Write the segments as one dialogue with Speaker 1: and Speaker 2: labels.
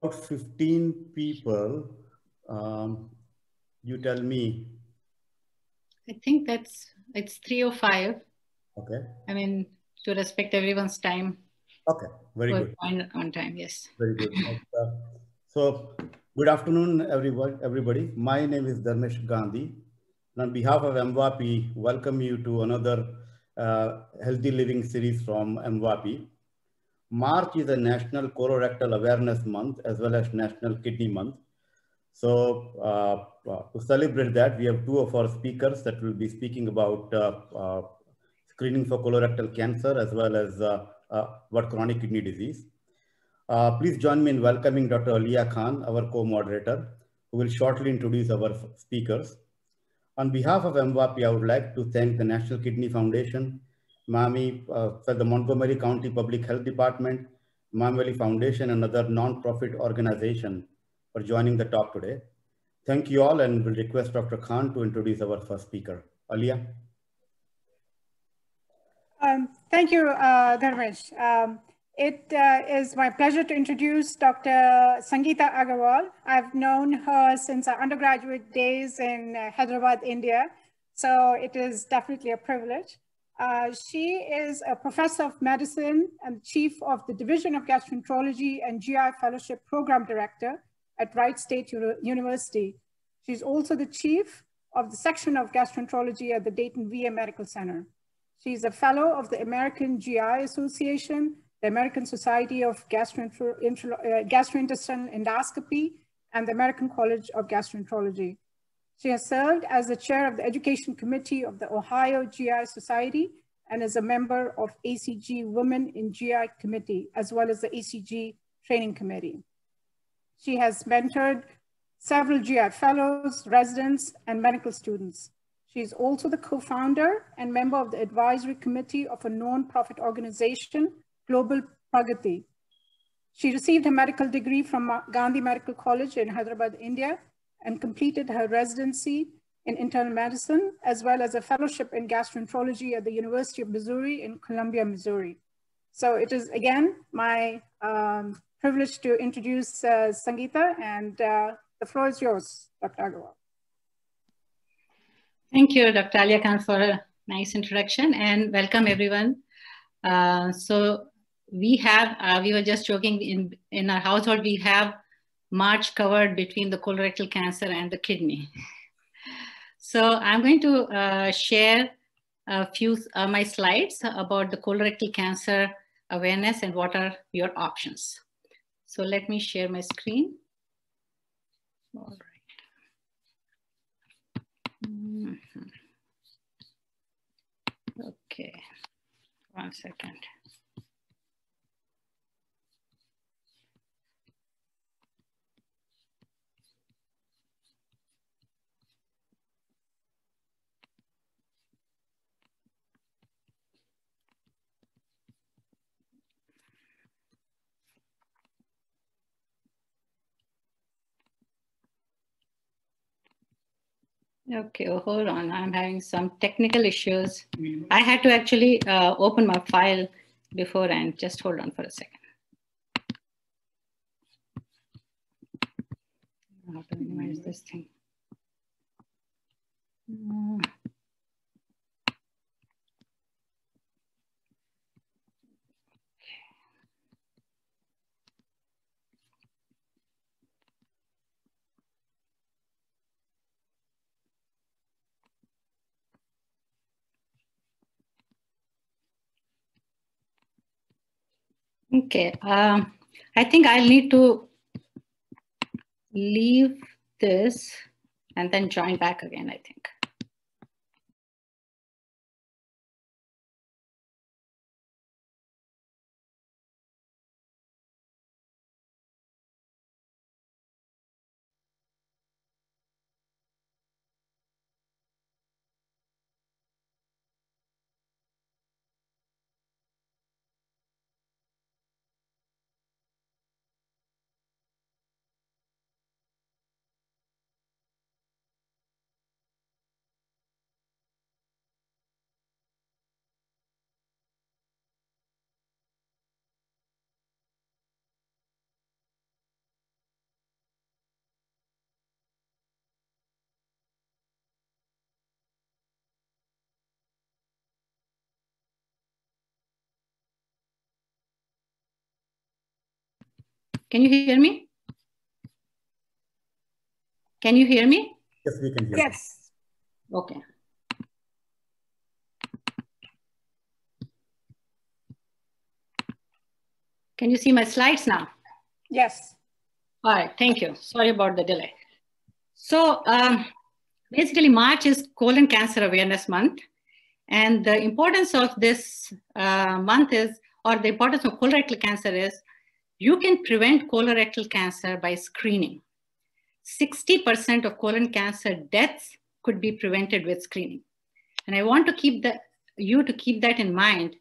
Speaker 1: About 15 people. You tell me.
Speaker 2: I think it's 3 or 5.
Speaker 1: Okay.
Speaker 2: I mean, to respect everyone's time.
Speaker 1: Okay, very good.
Speaker 2: On time, yes.
Speaker 1: Very good. So, good afternoon, everybody. My name is Dharmesh Gandhi. And on behalf of MWAPI, welcome you to another healthy living series from MWAPI. March is a National Colorectal Awareness Month as well as National Kidney Month. So to celebrate that, we have two of our speakers that will be speaking about screening for colorectal cancer as well as about chronic kidney disease. Please join me in welcoming Dr. Alia Khan, our co-moderator, who will shortly introduce our speakers. On behalf of MWAPI, I would like to thank the National Kidney Foundation, MAMI, for the Montgomery County Public Health Department, Mamweli Foundation, and other non-profit organization for joining the talk today. Thank you all, and will request Dr. Khan to introduce our first speaker. Alia.
Speaker 3: Thank you, Dharmesh. It is my pleasure to introduce Dr. Sangeeta Agarwal. I've known her since our undergraduate days in Hyderabad, India. So it is definitely a privilege. She is a professor of medicine and chief of the Division of Gastroenterology and GI Fellowship Program Director at Wright State University. She's also the chief of the section of gastroenterology at the Dayton VA Medical Center. She's a fellow of the American GI Association, the American Society of Gastrointestinal Endoscopy, and the American College of Gastroenterology. She has served as the chair of the Education Committee of the Ohio GI Society and is a member of ACG Women in GI Committee, as well as the ACG Training Committee. She has mentored several GI fellows, residents, and medical students. She is also the co-founder and member of the advisory committee of a non-profit organization, Global Pragati. She received her medical degree from Gandhi Medical College in Hyderabad, India, and completed her residency in internal medicine, as well as a fellowship in gastroenterology at the University of Missouri in Columbia, Missouri. So it is, again, my privilege to introduce Sangeeta, and the floor is yours, Dr. Agarwal.
Speaker 2: Thank you, Dr. Alia Khan, for a nice introduction, and welcome everyone. So we were just joking, in our household, we have March covered between the colorectal cancer and the kidney. So I'm going to share a few my slides about the colorectal cancer awareness and what are your options. So let me share my screen. All right. Okay, 1 second. Okay, hold on. I'm having some technical issues. I had to actually open my file before, and just hold on for a second. How to minimize this thing? Okay, I think I'll need to leave this and then join back again, I think. Can you hear me? Can you hear me?
Speaker 1: Yes, we can hear.
Speaker 3: Yes.
Speaker 2: Okay. Can you see my slides now?
Speaker 3: Yes.
Speaker 2: All right, thank you. Sorry about the delay. So basically March is Colon Cancer Awareness Month. And the importance of this month is, or the importance of colorectal cancer is, you can prevent colorectal cancer by screening. 60% of colon cancer deaths could be prevented with screening. And I want to keep that in mind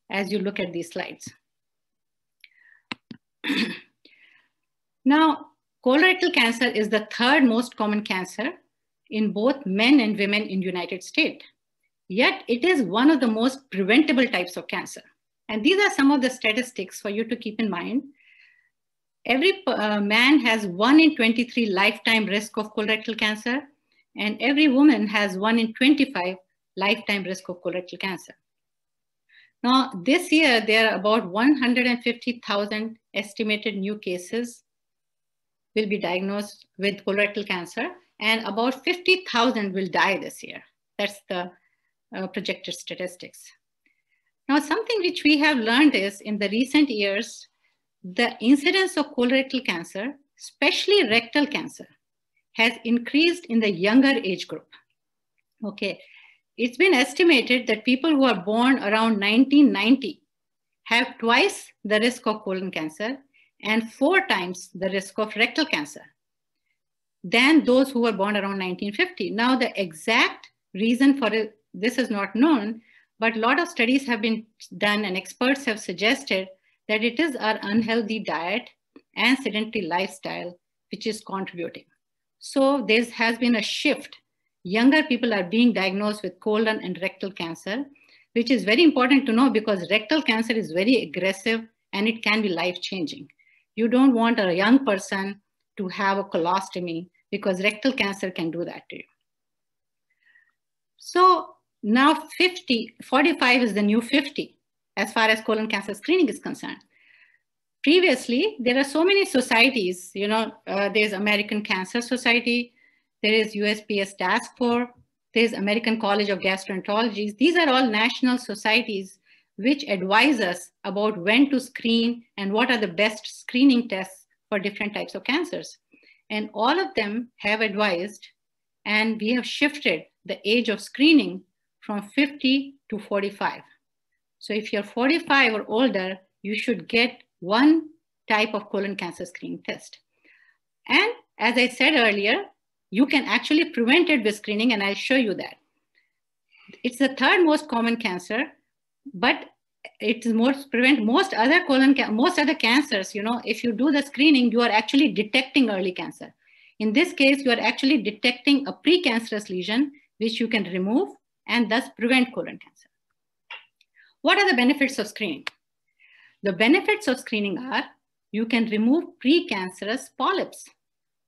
Speaker 2: as you look at these slides. Now, colorectal cancer is the third most common cancer in both men and women in the United States. Yet it is one of the most preventable types of cancer. And these are some of the statistics for you to keep in mind. Every man has 1 in 23 lifetime risk of colorectal cancer, and every woman has 1 in 25 lifetime risk of colorectal cancer. Now, this year, there are about 150,000 estimated new cases will be diagnosed with colorectal cancer, and about 50,000 will die this year. That's the projected statistics. Now, something which we have learned is in the recent years, the incidence of colorectal cancer, especially rectal cancer, has increased in the younger age group. Okay, it's been estimated that people who are born around 1990 have twice the risk of colon cancer and 4 times the risk of rectal cancer than those who were born around 1950. Now, the exact reason for this is not known, but a lot of studies have been done and experts have suggested that it is our unhealthy diet and sedentary lifestyle which is contributing. So there has been a shift. Younger people are being diagnosed with colon and rectal cancer, which is very important to know because rectal cancer is very aggressive and it can be life-changing. You don't want a young person to have a colostomy because rectal cancer can do that to you. So now 45 is the new 50 as far as colon cancer screening is concerned. Previously, there are so many societies, there's American Cancer Society, there is USPS Task Force, there's American College of Gastroenterology. These are all national societies which advise us about when to screen and what are the best screening tests for different types of cancers. And all of them have advised, and we have shifted the age of screening from 50 to 45. So if you're 45 or older, you should get one type of colon cancer screening test. And as I said earlier, you can actually prevent it with screening, and I'll show you that. It's the third most common cancer, but it is most other cancers, if you do the screening, you are actually detecting early cancer. In this case, you are actually detecting a precancerous lesion, which you can remove and thus prevent colon cancer. What are the benefits of screening? The benefits of screening are you can remove precancerous polyps.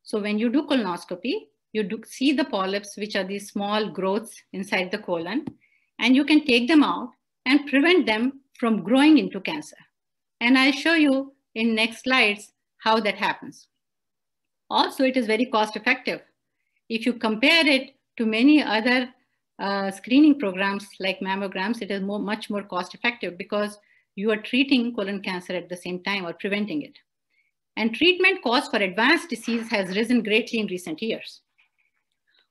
Speaker 2: So when you do colonoscopy, you do see the polyps, which are these small growths inside the colon, and you can take them out and prevent them from growing into cancer. And I'll show you in next slides how that happens. Also, it is very cost effective. If you compare it to many other screening programs like mammograms, it is much more cost effective because you are treating colon cancer at the same time or preventing it. And treatment cost for advanced disease has risen greatly in recent years.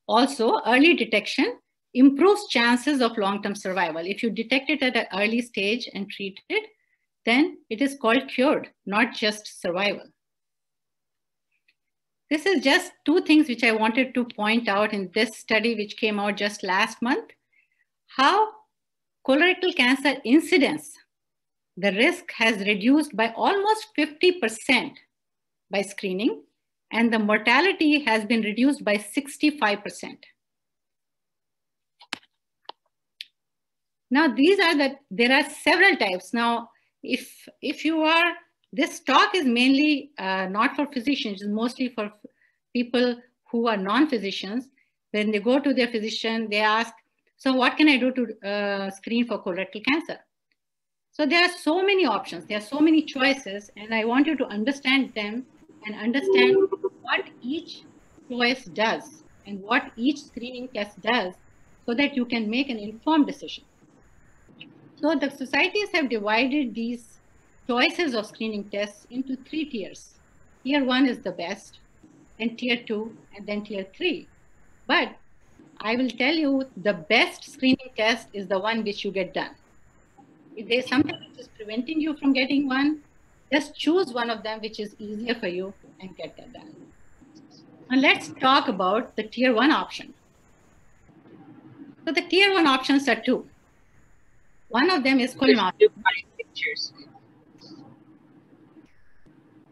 Speaker 2: Also, early detection improves chances of long-term survival. If you detect it at an early stage and treat it, then it is called cured, not just survival. This is just 2 things which I wanted to point out in this study which came out just last month. How colorectal cancer incidence, the risk has reduced by almost 50% by screening, and the mortality has been reduced by 65%. Now, there are several types. Now, if you are, this talk is mainly not for physicians, it's mostly for people who are non-physicians. When they go to their physician, they ask, so what can I do to screen for colorectal cancer? So there are so many options, there are so many choices, and I want you to understand them and understand what each choice does and what each screening test does so that you can make an informed decision. So the societies have divided these choices of screening tests into 3 tiers. Tier 1 is the best, then tier 2, and then tier 3. But I will tell you the best screening test is the one which you get done. If there's something which is preventing you from getting one, just choose one of them which is easier for you and get that done. And let's talk about the tier 1 option. So the tier 1 options are 2. One of them is colonoscopy.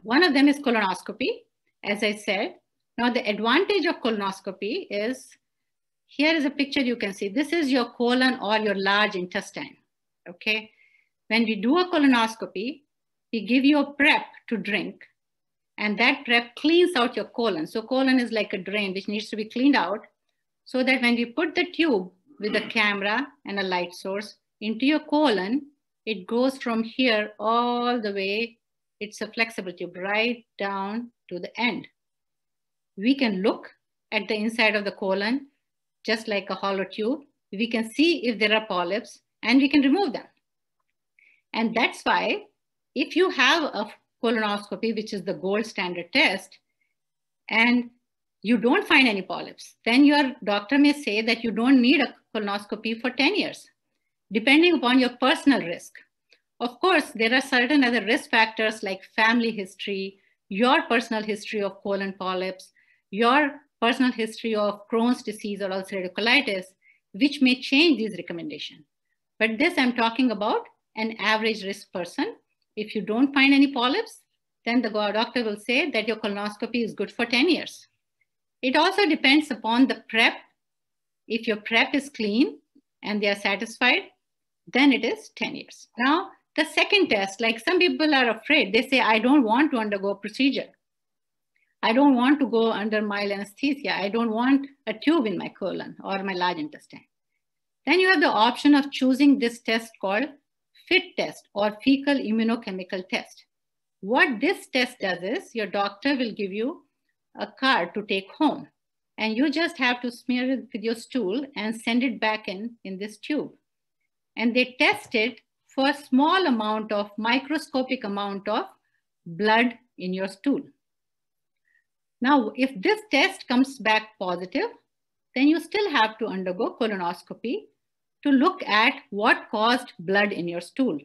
Speaker 2: One of them is colonoscopy, as I said. Now the advantage of colonoscopy is, here is a picture you can see. This is your colon or your large intestine, okay? When we do a colonoscopy, we give you a prep to drink, and that prep cleans out your colon. So colon is like a drain which needs to be cleaned out so that when we put the tube with a camera and a light source into your colon, it goes from here all the way. It's a flexible tube right down to the end. We can look at the inside of the colon just like a hollow tube. We can see if there are polyps and we can remove them. And that's why if you have a colonoscopy, which is the gold standard test, and you don't find any polyps, then your doctor may say that you don't need a colonoscopy for 10 years, depending upon your personal risk. Of course, there are certain other risk factors like family history, your personal history of colon polyps, your personal history of Crohn's disease or ulcerative colitis, which may change these recommendations. But this I'm talking about an average risk person. If you don't find any polyps, then the doctor will say that your colonoscopy is good for 10 years. It also depends upon the prep. If your prep is clean and they are satisfied, then it is 10 years. Now, the second test, like some people are afraid, they say, I don't want to undergo a procedure. I don't want to go under mild anesthesia. I don't want a tube in my colon or my large intestine. Then you have the option of choosing this test called FIT test or fecal immunochemical test. What this test does is your doctor will give you a card to take home, and you just have to smear it with your stool and send it back in this tube. And they test it for a small amount of microscopic amount of blood in your stool. Now, if this test comes back positive, then you still have to undergo colonoscopy to look at what caused blood in your stool.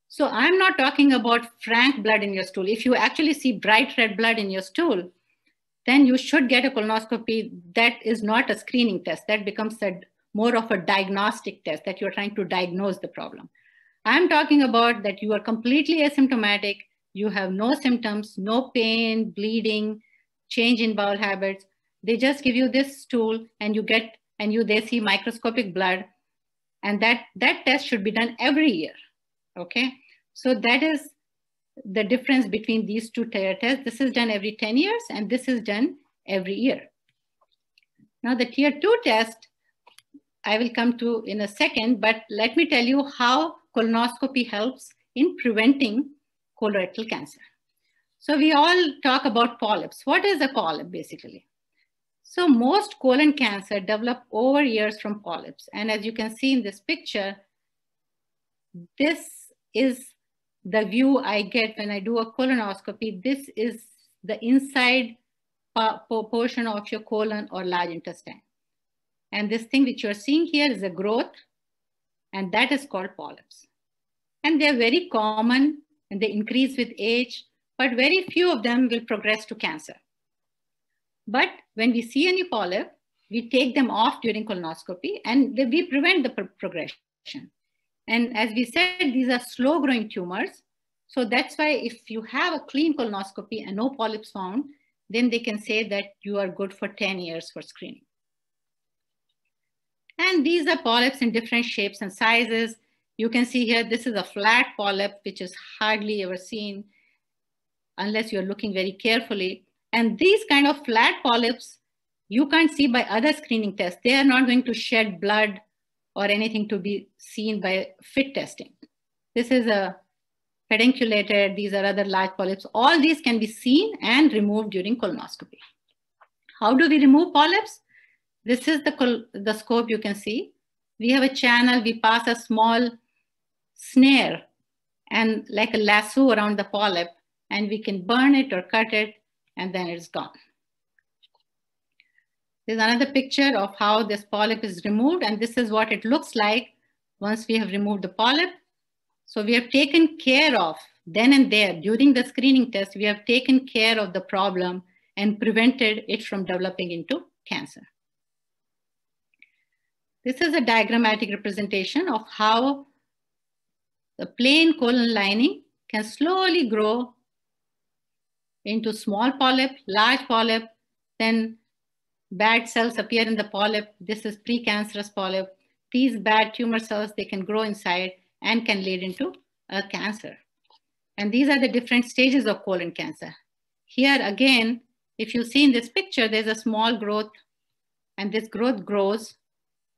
Speaker 2: So I'm not talking about frank blood in your stool. If you actually see bright red blood in your stool, then you should get a colonoscopy. That is not a screening test. That becomes more of a diagnostic test that you're trying to diagnose the problem. I'm talking about that you are completely asymptomatic. You have no symptoms, no pain, bleeding, change in bowel habits. They just give you this stool and they see microscopic blood, and that test should be done every year, okay? So that is the difference between these two tier tests. This is done every 10 years and this is done every year. Now the tier 2 test, I will come to in a second, but let me tell you how colonoscopy helps in preventing colorectal cancer. So we all talk about polyps. What is a polyp basically? So most colon cancer develop over years from polyps. And as you can see in this picture, this is the view I get when I do a colonoscopy. This is the inside portion of your colon or large intestine. And this thing which you're seeing here is a growth, and that is called polyps. And they're very common and they increase with age, but very few of them will progress to cancer. But when we see any polyp, we take them off during colonoscopy and we prevent the progression. And as we said, these are slow growing tumors. So that's why if you have a clean colonoscopy and no polyps found, then they can say that you are good for 10 years for screening. And these are polyps in different shapes and sizes. You can see here, this is a flat polyp, which is hardly ever seen unless you're looking very carefully. And these kind of flat polyps, you can't see by other screening tests. They are not going to shed blood or anything to be seen by FIT testing. This is a pedunculated, these are other large polyps. All these can be seen and removed during colonoscopy. How do we remove polyps? This is the scope you can see. We have a channel, we pass a small snare and like a lasso around the polyp, and we can burn it or cut it, and then it's gone. There's another picture of how this polyp is removed, and this is what it looks like once we have removed the polyp. So we have taken care of, then and there, during the screening test, we have taken care of the problem and prevented it from developing into cancer. This is a diagrammatic representation of how the plain colon lining can slowly grow into small polyp, large polyp, then bad cells appear in the polyp. This is precancerous polyp. These bad tumor cells, they can grow inside and can lead into a cancer. And these are the different stages of colon cancer. Here again, if you see in this picture, there's a small growth, and this growth grows,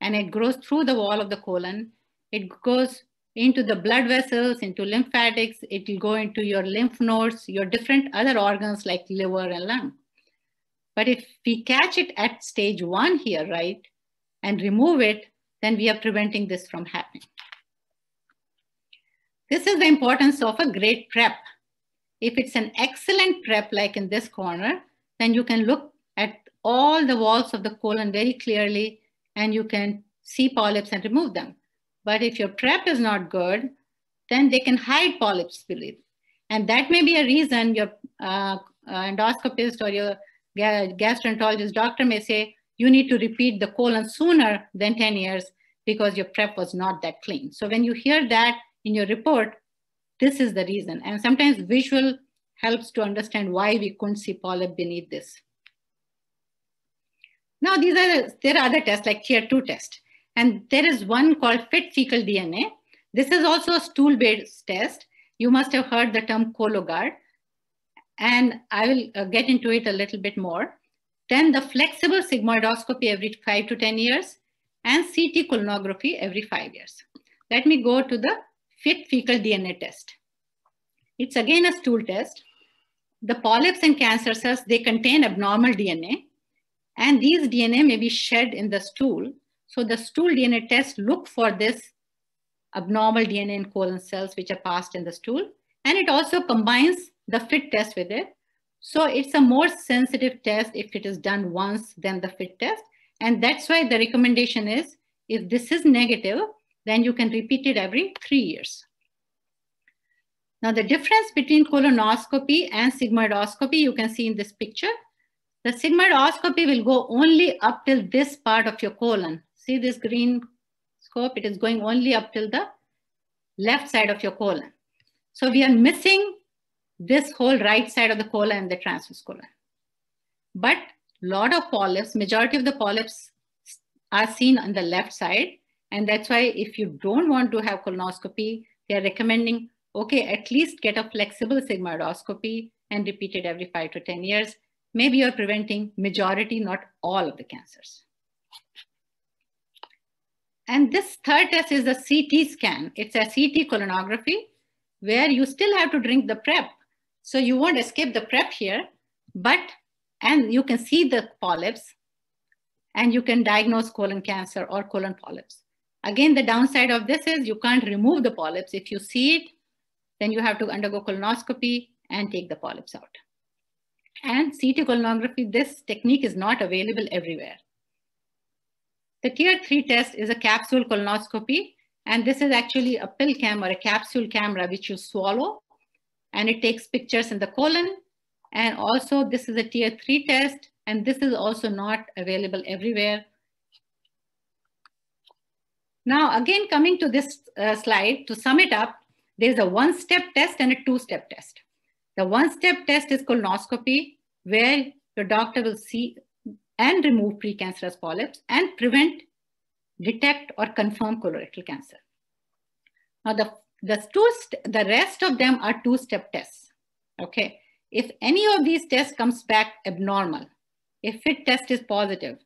Speaker 2: and it grows through the wall of the colon. It goes into the blood vessels, into lymphatics, it will go into your lymph nodes, your different other organs like liver and lung. But if we catch it at stage 1 here, right, and remove it, then we are preventing this from happening. This is the importance of a great prep. If it's an excellent prep, like in this corner, then you can look at all the walls of the colon very clearly, and you can see polyps and remove them. But if your prep is not good, then they can hide polyps beneath. And that may be a reason your endoscopist or your gastroenterologist doctor may say, you need to repeat the colon sooner than 10 years because your prep was not that clean. So when you hear that in your report, this is the reason. And sometimes visual helps to understand why we couldn't see polyp beneath this. Now there are other tests like tier 2 test. And there is one called fit fecal DNA. This is also a stool-based test. You must have heard the term Cologuard. And I will get into it a little bit more. Then the flexible sigmoidoscopy every 5 to 10 years and CT colonography every 5 years. Let me go to the fit fecal DNA test. It's again a stool test. The polyps and cancer cells, they contain abnormal DNA, and these DNA may be shed in the stool. So the stool DNA test look for this abnormal DNA in colon cells which are passed in the stool, and it also combines the FIT test with it. So it's a more sensitive test if it is done once than the FIT test. And that's why the recommendation is, if this is negative, then you can repeat it every 3 years. Now the difference between colonoscopy and sigmoidoscopy, you can see in this picture. The sigmoidoscopy will go only up till this part of your colon. See this green scope? It is going only up till the left side of your colon. So we are missing this whole right side of the colon and the transverse colon. But a lot of polyps, majority of the polyps are seen on the left side. And that's why if you don't want to have colonoscopy, they are recommending, okay, at least get a flexible sigmoidoscopy and repeat it every 5 to 10 years. Maybe you're preventing majority, not all of the cancers. And this third test is a CT scan. It's a CT colonography where you still have to drink the prep. So you won't escape the prep here, and you can see the polyps and you can diagnose colon cancer or colon polyps. Again, the downside of this is you can't remove the polyps. If you see it, then you have to undergo colonoscopy and take the polyps out. And CT colonography, this technique is not available everywhere. The tier 3 test is a capsule colonoscopy, and this is actually a pill cam or a capsule camera which you swallow, and it takes pictures in the colon. And also this is a tier 3 test, and this is also not available everywhere. Now again, coming to this slide, to sum it up, there's a one-step test and a two-step test. The one-step test is colonoscopy, where your doctor will see and remove precancerous polyps and prevent, detect, or confirm colorectal cancer. Now the rest of them are two-step tests, okay? If any of these tests comes back abnormal, if FIT test is positive,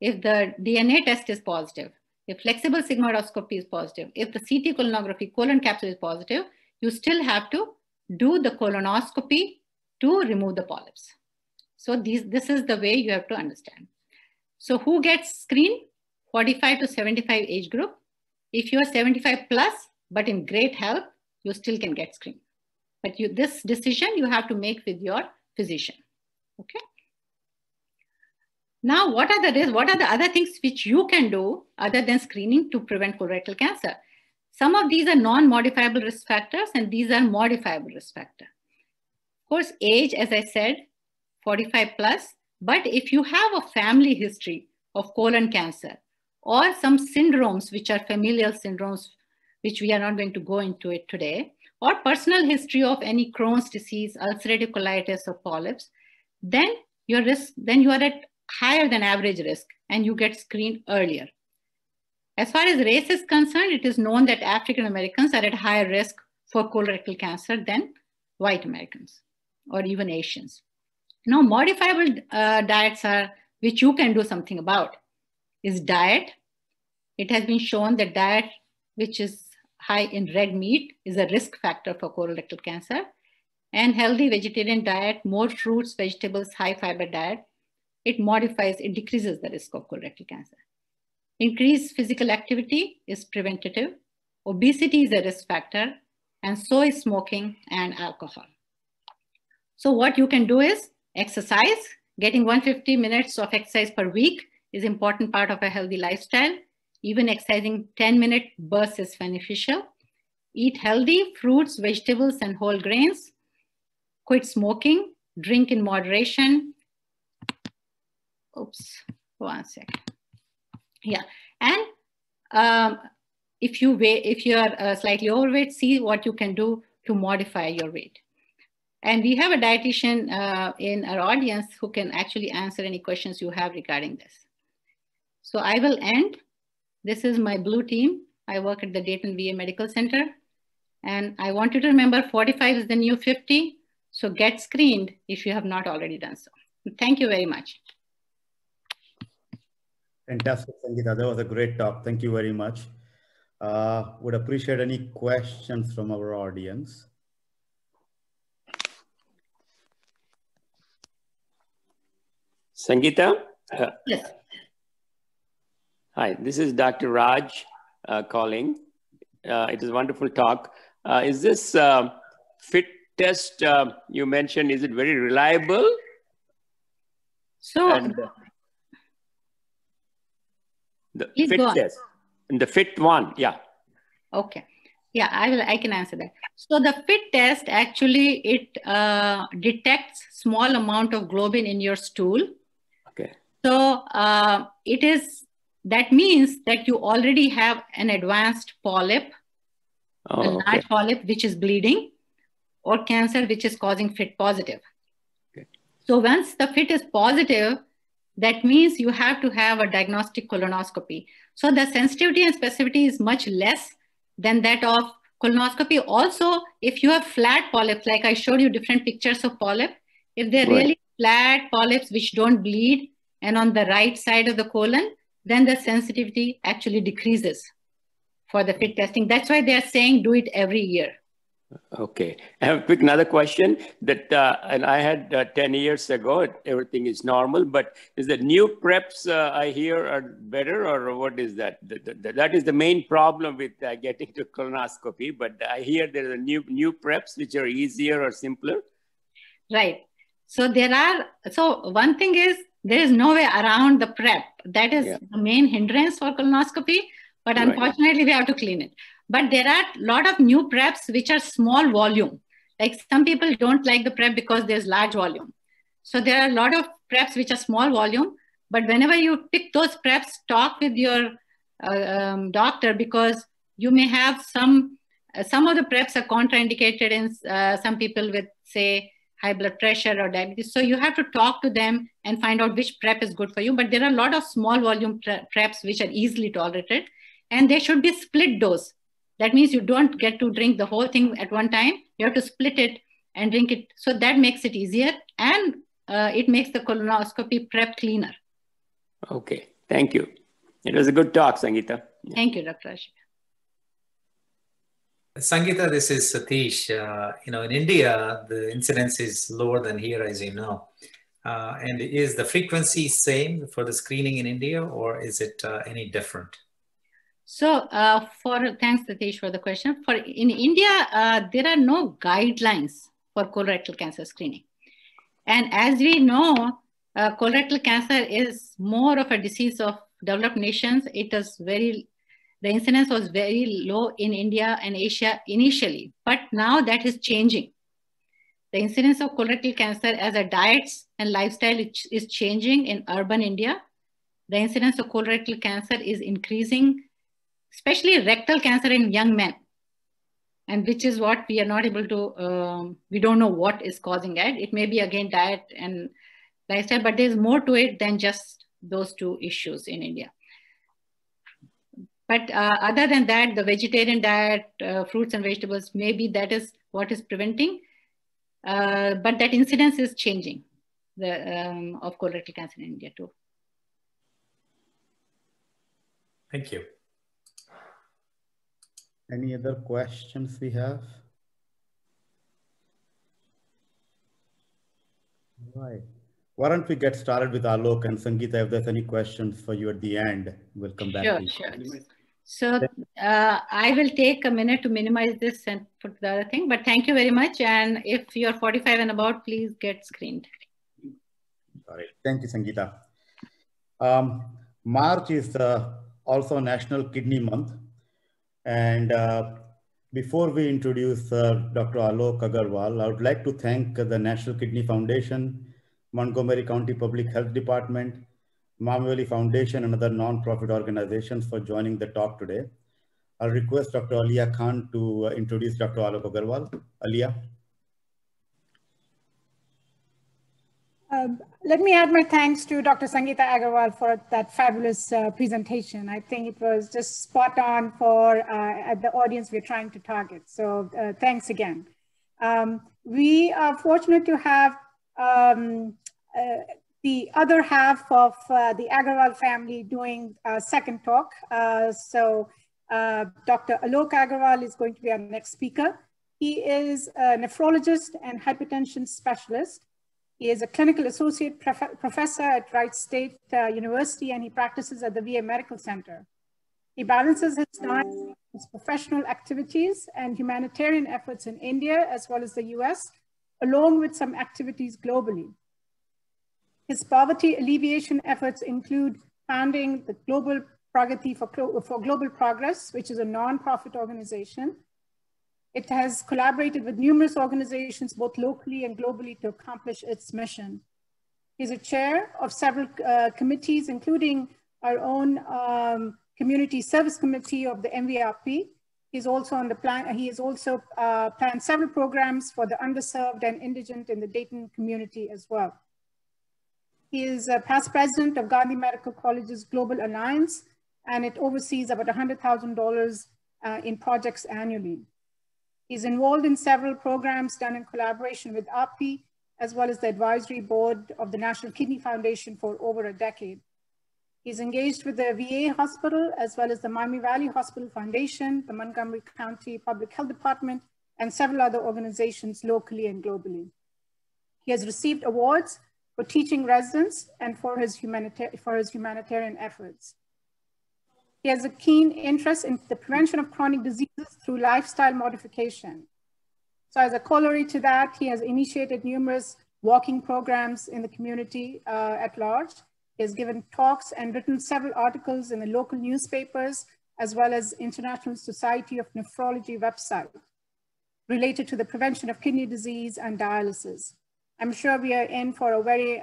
Speaker 2: if the DNA test is positive, if flexible sigmoidoscopy is positive, if the CT colonography colon capsule is positive, you still have to do the colonoscopy to remove the polyps. So this is the way you have to understand. So who gets screened? 45 to 75 age group. If you're 75 plus, but in great health, you still can get screened. But this decision you have to make with your physician, okay? Now, what are the other things which you can do other than screening to prevent colorectal cancer? Some of these are non-modifiable risk factors and these are modifiable risk factors. Of course, age, as I said, 45 plus, but if you have a family history of colon cancer or some syndromes, which are familial syndromes, which we are not going to go into it today, or personal history of any Crohn's disease, ulcerative colitis or polyps, then you are at higher than average risk and you get screened earlier. As far as race is concerned, it is known that African Americans are at higher risk for colorectal cancer than white Americans or even Asians. Now, modifiable diets are, which you can do something about, is diet. It has been shown that diet which is high in red meat is a risk factor for colorectal cancer. And healthy vegetarian diet, more fruits, vegetables, high fiber diet, it decreases the risk of colorectal cancer. Increased physical activity is preventative. Obesity is a risk factor, and so is smoking and alcohol. So what you can do is exercise. Getting 150 minutes of exercise per week is an important part of a healthy lifestyle. Even exercising 10-minute bursts is beneficial. Eat healthy fruits, vegetables, and whole grains. Quit smoking. Drink in moderation. Oops, 1 second. Yeah, and if you are slightly overweight, see what you can do to modify your weight. And we have a dietitian in our audience who can actually answer any questions you have regarding this. So I will end. This is my blue team. I work at the Dayton VA Medical Center. And I want you to remember 45 is the new 50. So get screened if you have not already done so. Thank you very much.
Speaker 1: Fantastic, Sangeeta. That was a great talk. Thank you very much. Would appreciate any questions from our audience.
Speaker 4: Sangeeta?
Speaker 2: Yes.
Speaker 4: Hi, this is Dr. Raj calling. It is a wonderful talk. Is this FIT test you mentioned, is it very reliable?
Speaker 2: So,
Speaker 4: the FIT test, and the FIT one, yeah.
Speaker 2: Okay, yeah, I can answer that. So the FIT test actually it detects small amount of globin in your stool.
Speaker 4: Okay.
Speaker 2: So that means that you already have an advanced polyp, a large polyp which is bleeding, or cancer which is causing FIT positive.
Speaker 4: Okay.
Speaker 2: So once the FIT is positive, that means you have to have a diagnostic colonoscopy. So the sensitivity and specificity is much less than that of colonoscopy. Also, if you have flat polyps, like I showed you different pictures of polyp, if they're really flat polyps which don't bleed and on the right side of the colon, then the sensitivity actually decreases for the FIT testing. That's why they're saying do it every year.
Speaker 4: Okay. I have a quick another question that, and I had 10 years ago, everything is normal, but is the new preps I hear are better, or what is that? That is the main problem with getting to colonoscopy, but I hear there are new preps which are easier or simpler.
Speaker 2: Right. So one thing is there is no way around the prep. That is the main hindrance for colonoscopy, but unfortunately we have to clean it. But there are a lot of new preps which are small volume. Like some people don't like the prep because there's large volume. So there are a lot of preps which are small volume, but whenever you pick those preps, talk with your doctor, because you may have some of the preps are contraindicated in some people with, say, high blood pressure or diabetes. So you have to talk to them and find out which prep is good for you. But there are a lot of small volume preps which are easily tolerated, and they should be split dose. That means you don't get to drink the whole thing at one time. You have to split it and drink it. So that makes it easier, and it makes the colonoscopy prep cleaner.
Speaker 4: Okay, thank you. It was a good talk, Sangeeta.
Speaker 2: Thank you, Dr. Ashika.
Speaker 5: Sangeeta, this is Satish. In India, the incidence is lower than here, as you know. And is the frequency same for the screening in India, or is it any different?
Speaker 2: So thanks, Satish, for the question. In India, there are no guidelines for colorectal cancer screening. And as we know, colorectal cancer is more of a disease of developed nations. The incidence was very low in India and Asia initially, but now that is changing. The incidence of colorectal cancer as a diets and lifestyle is changing in urban India. The incidence of colorectal cancer is increasing, especially rectal cancer in young men, and which is what we are not able to, we don't know what is causing it. It may be again diet and lifestyle, but there's more to it than just those two issues in India. But other than that, the vegetarian diet, fruits and vegetables, maybe that is what is preventing, but that incidence is changing of colorectal cancer in India too.
Speaker 5: Thank you.
Speaker 1: Any other questions we have? Right. Why don't we get started with Alok and Sangeeta? If there's any questions for you at the end, we'll come back to you.
Speaker 2: Sure. So I will take a minute to minimize this and put the other thing, but thank you very much. And if you're 45 and above, please get screened.
Speaker 1: All right. Thank you, Sangeeta. March is also National Kidney Month. And before we introduce Dr. Alok Agarwal, I would like to thank the National Kidney Foundation, Montgomery County Public Health Department, Mamwali Foundation, and other non-profit organizations for joining the talk today. I'll request Dr. Alia Khan to introduce Dr. Alok Agarwal. Alia.
Speaker 3: Let me add my thanks to Dr. Sangeeta Agarwal for that fabulous presentation. I think it was just spot on for the audience we're trying to target. So thanks again. We are fortunate to have the other half of the Agarwal family doing a second talk. So Dr. Alok Agarwal is going to be our next speaker. He is a nephrologist and hypertension specialist. He is a clinical associate professor at Wright State University, and he practices at the VA Medical Center. He balances his time, his professional activities and humanitarian efforts in India, as well as the US, along with some activities globally. His poverty alleviation efforts include founding the Global Pragati for Global Progress, which is a non-profit organization. It has collaborated with numerous organizations, both locally and globally, to accomplish its mission. He's a chair of several committees, including our own Community Service Committee of the MVRP. He's also on the plan. He has also planned several programs for the underserved and indigent in the Dayton community as well. He is a past president of Gandhi Medical College's Global Alliance, and it oversees about $100,000 in projects annually. He's involved in several programs done in collaboration with API, as well as the advisory board of the National Kidney Foundation for over a decade. He's engaged with the VA hospital, as well as the Miami Valley Hospital Foundation, the Montgomery County Public Health Department, and several other organizations locally and globally. He has received awards for teaching residents and for his humanitarian efforts. He has a keen interest in the prevention of chronic diseases through lifestyle modification. So as a corollary to that, he has initiated numerous walking programs in the community at large. He has given talks and written several articles in the local newspapers, as well as International Society of Nephrology website related to the prevention of kidney disease and dialysis. I'm sure we are in for a very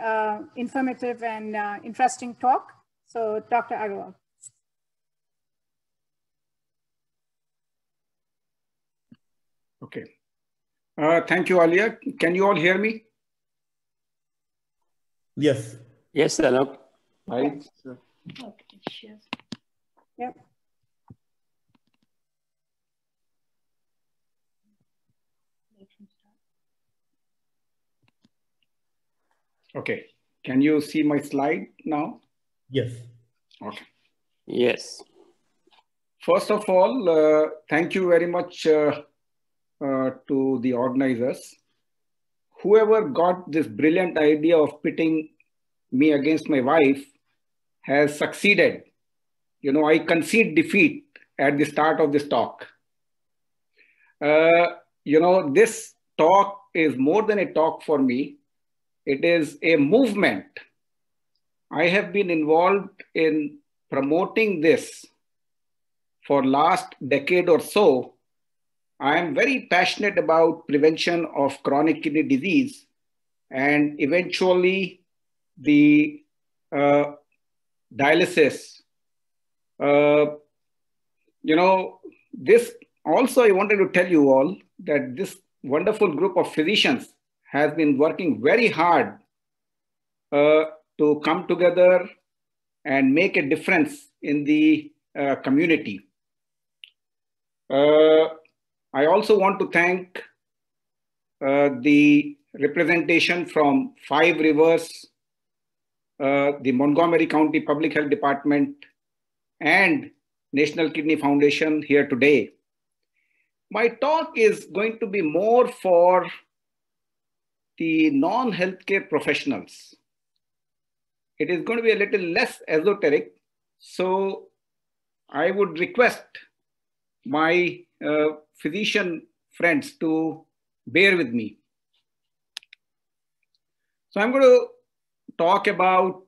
Speaker 3: informative and interesting talk. So Dr. Agarwal.
Speaker 6: Okay. Thank you, Alia. Can you all hear me?
Speaker 1: Yes.
Speaker 4: Yes, Alok.
Speaker 6: Right.
Speaker 3: Yep.
Speaker 6: Okay. Can you see my slide now?
Speaker 1: Yes.
Speaker 6: Okay.
Speaker 4: Yes.
Speaker 6: First of all, thank you very much to the organizers. Whoever got this brilliant idea of pitting me against my wife has succeeded. You know, I concede defeat at the start of this talk. You know, this talk is more than a talk for me. It is a movement. I have been involved in promoting this for last decade or so. I am very passionate about prevention of chronic kidney disease and eventually the dialysis. You know, this also I wanted to tell you all that this wonderful group of physicians has been working very hard to come together and make a difference in the community. I also want to thank the representation from 5 Rivers, the Montgomery County Public Health Department, and National Kidney Foundation here today. My talk is going to be more for the non-healthcare professionals. It is going to be a little less esoteric, so I would request my physician friends to bear with me. So I'm going to talk about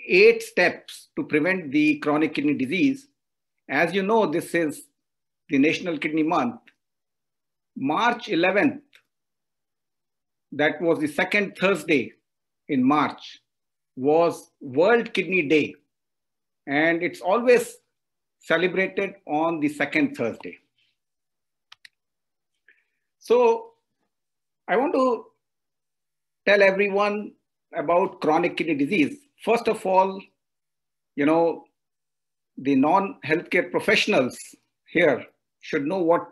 Speaker 6: 8 steps to prevent the chronic kidney disease. As you know, this is the National Kidney Month. March 11th, that was the second Thursday in March, was World Kidney Day. And it's always celebrated on the second Thursday. So I want to tell everyone about chronic kidney disease. First of all, you know, the non-healthcare professionals here should know what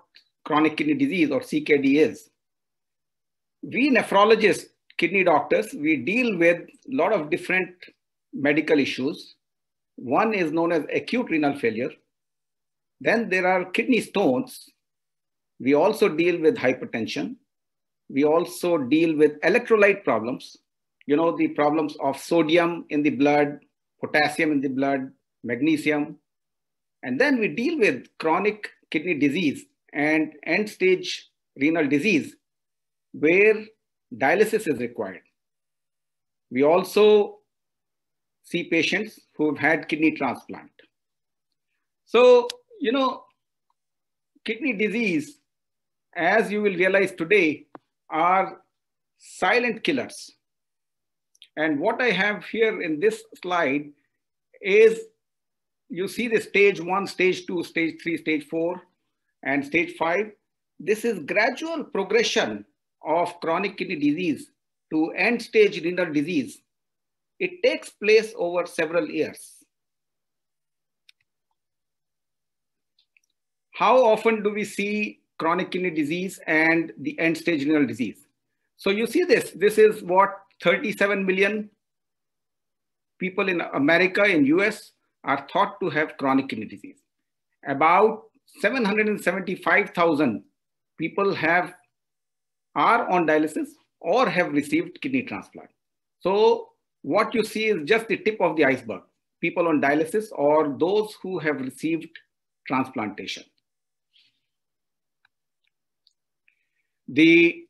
Speaker 6: chronic kidney disease or CKD is. We nephrologists, kidney doctors, we deal with a lot of different medical issues. One is known as acute renal failure. Then there are kidney stones. We also deal with hypertension. We also deal with electrolyte problems. You know, the problems of sodium in the blood, potassium in the blood, magnesium. And then we deal with chronic kidney disease and end-stage renal disease where dialysis is required. We also see patients who have had kidney transplant. So, you know, kidney disease, as you will realize today, are silent killers. And what I have here in this slide is, you see the stage 1, stage 2, stage 3, stage 4, and stage 5. This is gradual progression of chronic kidney disease to end-stage renal disease. It takes place over several years. How often do we see chronic kidney disease and the end-stage renal disease? So you see this. This is what 37 million people in America, in US, are thought to have chronic kidney disease. About 775,000 people are on dialysis or have received kidney transplant. So what you see is just the tip of the iceberg. People on dialysis or those who have received transplantation. The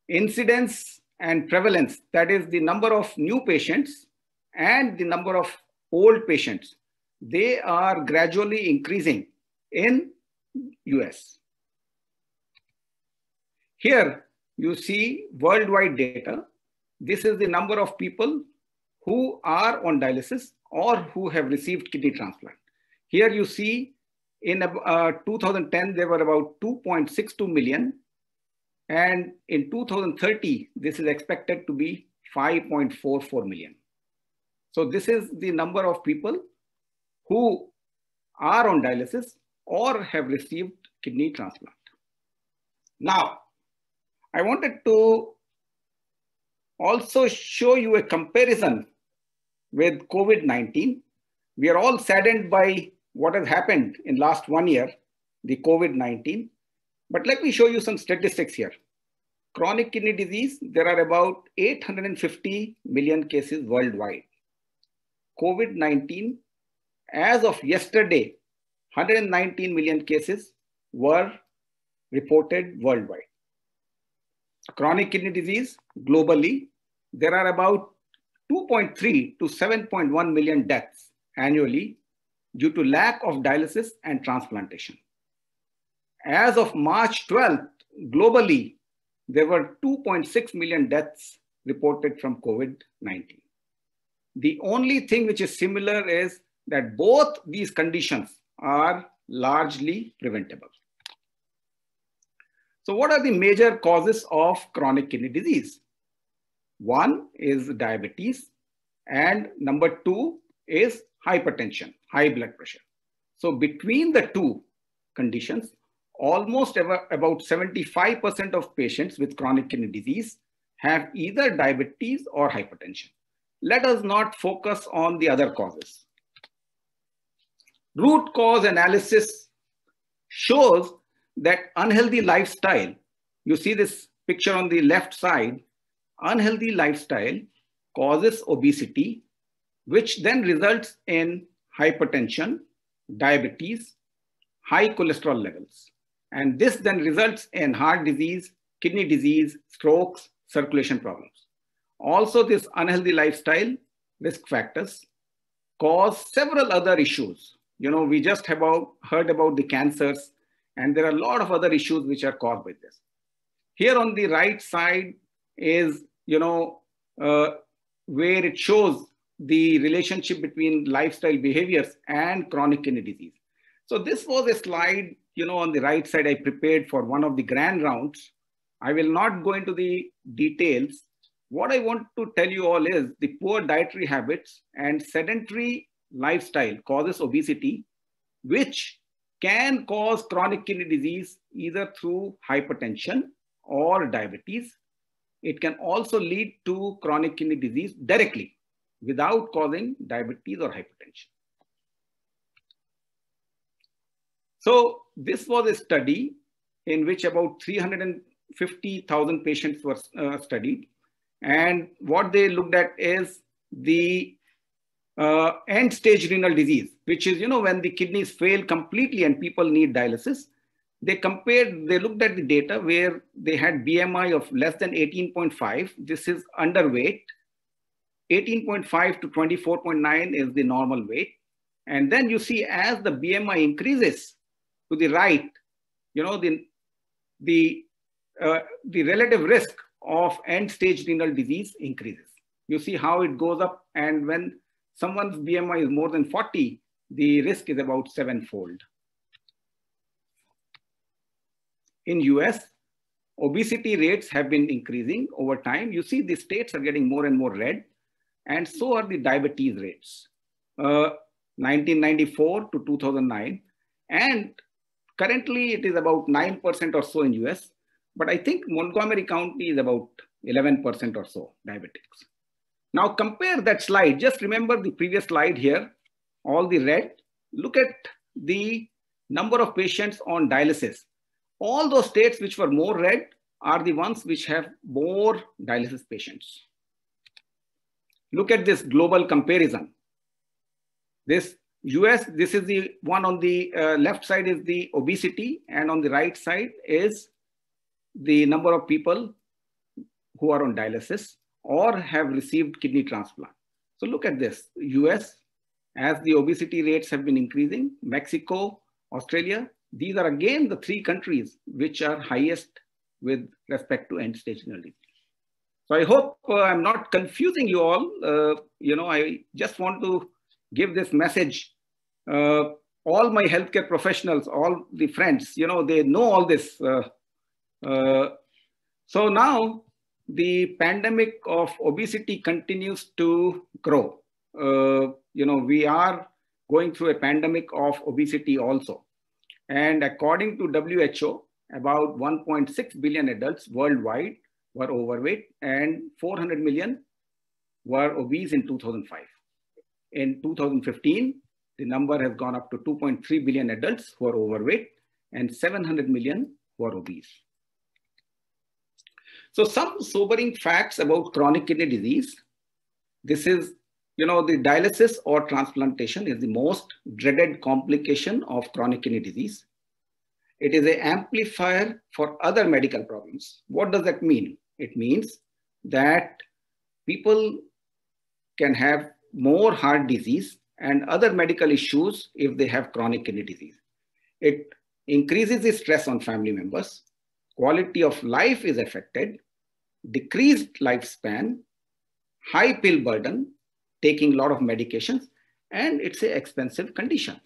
Speaker 6: incidence and prevalence, that is the number of new patients and the number of old patients, they are gradually increasing in US. Here you see worldwide data. This is the number of people who are on dialysis or who have received kidney transplant. Here you see in 2010, there were about 2.62 million. And in 2030, this is expected to be 5.44 million. So this is the number of people who are on dialysis or have received kidney transplant. Now, I wanted to also show you a comparison with COVID-19. We are all saddened by what has happened in last 1 year, the COVID-19. But let me show you some statistics here. Chronic kidney disease, there are about 850 million cases worldwide. COVID-19, as of yesterday, 119 million cases were reported worldwide. Chronic kidney disease, globally, there are about 2.3 to 7.1 million deaths annually due to lack of dialysis and transplantation. As of March 12th, globally, there were 2.6 million deaths reported from COVID-19. The only thing which is similar is that both these conditions are largely preventable. So what are the major causes of chronic kidney disease? One is diabetes, and number two is hypertension, high blood pressure. So between the two conditions, almost about 75% of patients with chronic kidney disease have either diabetes or hypertension. Let us not focus on the other causes. Root cause analysis shows that unhealthy lifestyle, you see this picture on the left side, unhealthy lifestyle causes obesity, which then results in hypertension, diabetes, high cholesterol levels. And this then results in heart disease, kidney disease, strokes, circulation problems. Also, this unhealthy lifestyle risk factors cause several other issues. You know, we just heard about the cancers, and there are a lot of other issues which are caused by this. Here on the right side is, where it shows the relationship between lifestyle behaviors and chronic kidney disease. So this was a slide, on the right side I prepared for one of the grand rounds. I will not go into the details. What I want to tell you all is the poor dietary habits and sedentary lifestyle causes obesity, which can cause chronic kidney disease either through hypertension or diabetes. It can also lead to chronic kidney disease directly without causing diabetes or hypertension. So this was a study in which about 350,000 patients were studied. And what they looked at is the end-stage renal disease, which is, when the kidneys fail completely and people need dialysis. They looked at the data where they had BMI of less than 18.5. This is underweight. 18.5 to 24.9 is the normal weight. And then you see as the BMI increases to the right, the relative risk of end-stage renal disease increases. You see how it goes up, and when someone's BMI is more than 40, the risk is about 7-fold. In US, obesity rates have been increasing over time. You see the states are getting more and more red, and so are the diabetes rates. 1994 to 2009, and currently it is about 9% or so in US, but I think Montgomery County is about 11% or so diabetics. Now compare that slide. Just remember the previous slide here, all the red. Look at the number of patients on dialysis. All those states which were more red are the ones which have more dialysis patients. Look at this global comparison. This US, this is the one on the left side is the obesity, and on the right side is the number of people who are on dialysis or have received kidney transplant. So look at this, US, as the obesity rates have been increasing, Mexico, Australia, these are again the three countries which are highest with respect to end-stage renal disease. So I hope I'm not confusing you all. I just want to give this message. All my healthcare professionals, all the friends, they know all this. So now the pandemic of obesity continues to grow. We are going through a pandemic of obesity also. And according to WHO, about 1.6 billion adults worldwide were overweight and 400 million were obese in 2005. In 2015, the number has gone up to 2.3 billion adults who are overweight and 700 million who are obese. So some sobering facts about chronic kidney disease. This is, the dialysis or transplantation is the most dreaded complication of chronic kidney disease. It is an amplifier for other medical problems. What does that mean? It means that people can have more heart disease and other medical issues if they have chronic kidney disease. It increases the stress on family members. Quality of life is affected, decreased lifespan, high pill burden, taking a lot of medications, and it's an expensive condition.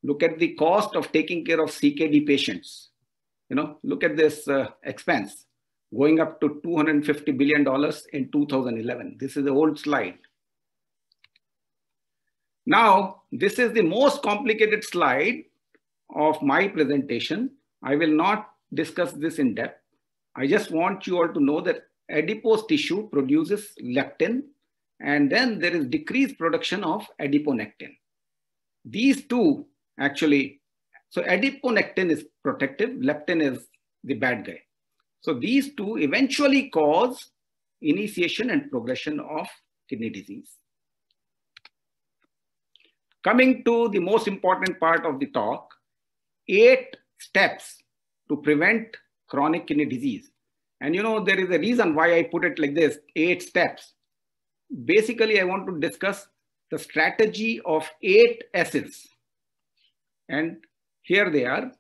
Speaker 6: Look at the cost of taking care of CKD patients. Look at this expense going up to $250 billion in 2011. This is the old slide. Now, this is the most complicated slide of my presentation. I will not discuss this in depth. I just want you all to know that adipose tissue produces leptin, and then there is decreased production of adiponectin. These two actually, so adiponectin is protective, leptin is the bad guy. So these two eventually cause initiation and progression of kidney disease. Coming to the most important part of the talk, 8 steps to prevent chronic kidney disease. And there is a reason why I put it like this, 8 steps. Basically, I want to discuss the strategy of 8 S's. And here they are.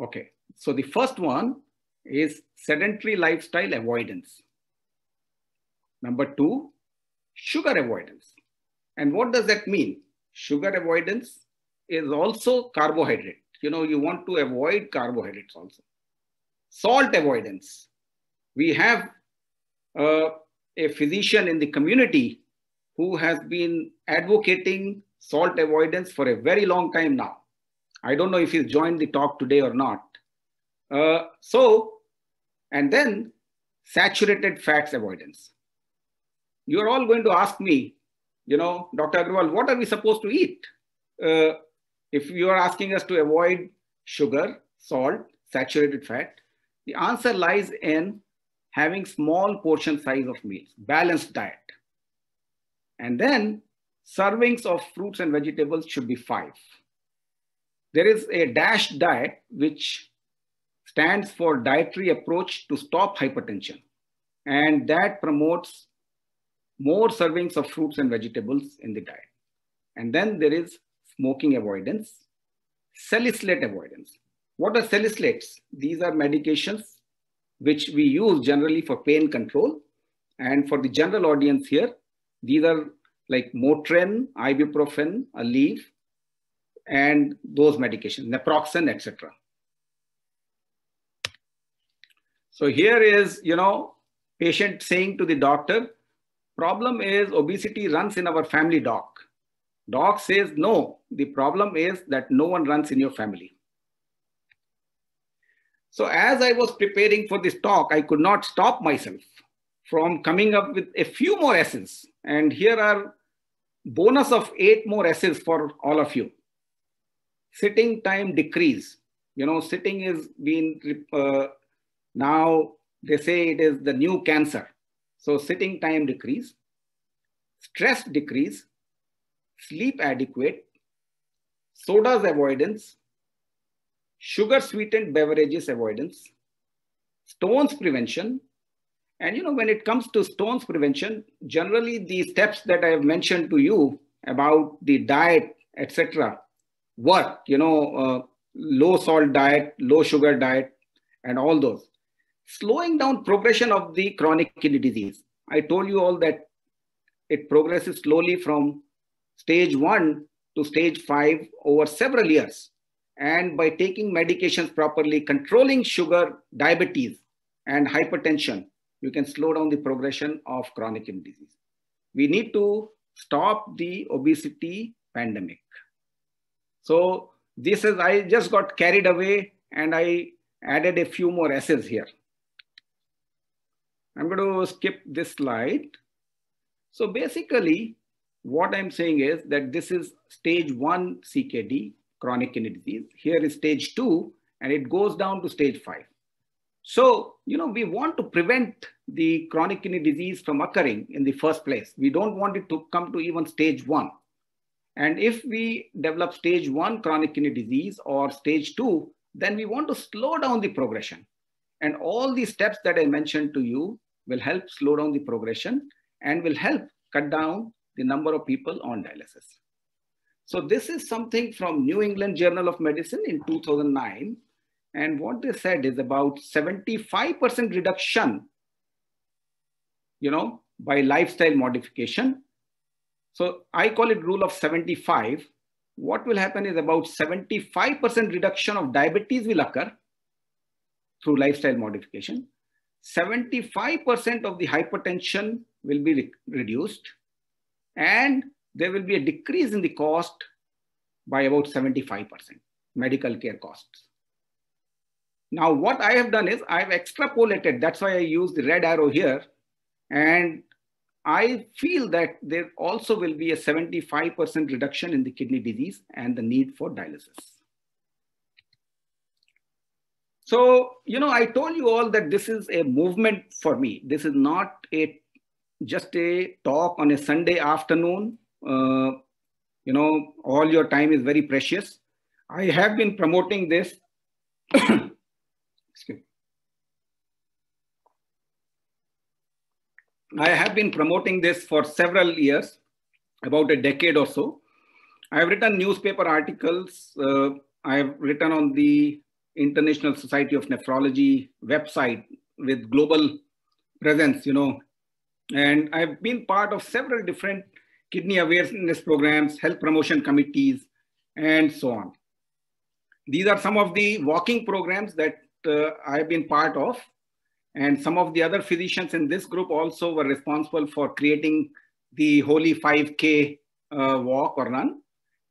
Speaker 6: Okay, so the first one is sedentary lifestyle avoidance. Number 2, sugar avoidance. And what does that mean? Sugar avoidance is also carbohydrate. You want to avoid carbohydrates also. Salt avoidance. We have a physician in the community who has been advocating salt avoidance for a very long time now. I don't know if he's joined the talk today or not. And then saturated fats avoidance. You're all going to ask me, Dr. Agarwal, what are we supposed to eat? If you are asking us to avoid sugar, salt, saturated fat, the answer lies in having small portion size of meals, balanced diet. And then servings of fruits and vegetables should be 5. There is a DASH diet, which stands for Dietary Approach to Stop Hypertension. And that promotes more servings of fruits and vegetables in the diet. And then there is smoking avoidance, salicylate avoidance. What are salicylates? These are medications which we use generally for pain control. And for the general audience here, these are like Motrin, ibuprofen, Aleve, and those medications, naproxen, etc. So here is, patient saying to the doctor, problem is obesity runs in our family, doc. Doc says, no, the problem is that no one runs in your family. So as I was preparing for this talk, I could not stop myself from coming up with a few more S's. And here are bonus of 8 more S's for all of you. Sitting time decrease. Sitting is being, now they say it is the new cancer. So sitting time decrease, stress decrease, sleep adequate, sodas avoidance, sugar sweetened beverages avoidance, stones prevention. And when it comes to stones prevention, generally the steps that I have mentioned to you about the diet, etc., work, low salt diet, low sugar diet, and all those. Slowing down progression of the chronic kidney disease. I told you all that it progresses slowly from stage 1 to stage 5 over several years. And by taking medications properly, controlling sugar, diabetes, and hypertension, you can slow down the progression of chronic kidney disease. We need to stop the obesity pandemic. So this is, I just got carried away and I added a few more S's here. I'm going to skip this slide. So basically, what I'm saying is that this is stage 1 CKD, chronic kidney disease. Here is stage 2, and it goes down to stage 5. So, we want to prevent the chronic kidney disease from occurring in the first place. We don't want it to come to even stage 1. And if we develop stage 1 chronic kidney disease or stage 2, then we want to slow down the progression. And all these steps that I mentioned to you will help slow down the progression and will help cut down the number of people on dialysis. So this is something from New England Journal of Medicine in 2009. And what they said is about 75% reduction, by lifestyle modification. So I call it rule of 75. What will happen is about 75% reduction of diabetes will occur through lifestyle modification. 75% of the hypertension will be reduced, and there will be a decrease in the cost by about 75%, medical care costs. Now, what I have done is I've extrapolated, that's why I use the red arrow here, and I feel that there also will be a 75% reduction in the kidney disease and the need for dialysis. So, I told you all that this is a movement for me. This is not just a talk on a Sunday afternoon. All your time is very precious. I have been promoting this. Excuse me. I have been promoting this for several years, about a decade or so. I have written newspaper articles. I have written on the International Society of Nephrology website with global presence, and I've been part of several different kidney awareness programs, health promotion committees, and so on. These are some of the walking programs that I've been part of. And some of the other physicians in this group also were responsible for creating the Holy 5K walk or run.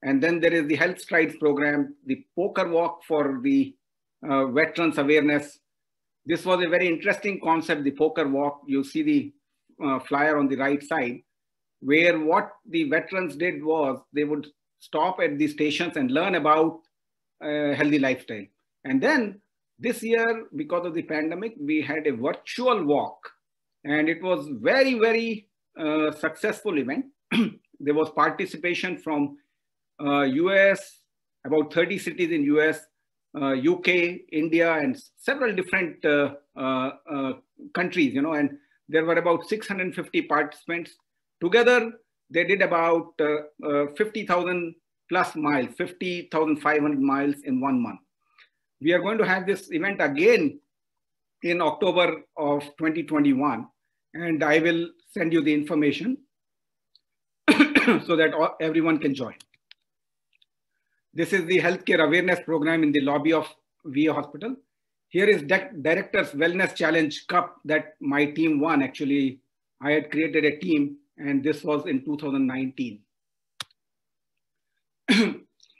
Speaker 6: And then there is the Health Strides program, the poker walk for the veterans awareness. This was a very interesting concept, the poker walk. You see the flyer on the right side, where what the veterans did was they would stop at the stations and learn about healthy lifestyle. And then this year, because of the pandemic, we had a virtual walk, and it was very, very successful event. There was participation from US, about 30 cities in US, UK, India, and several different countries, and there were about 650 participants. Together, they did about 50,000 plus miles, 50,500 miles in 1 month. We are going to have this event again in October of 2021, and I will send you the information so that everyone can join. This is the healthcare awareness program in the lobby of VA Hospital. Here is Director's Wellness Challenge Cup that my team won. Actually, I had created a team, and this was in 2019.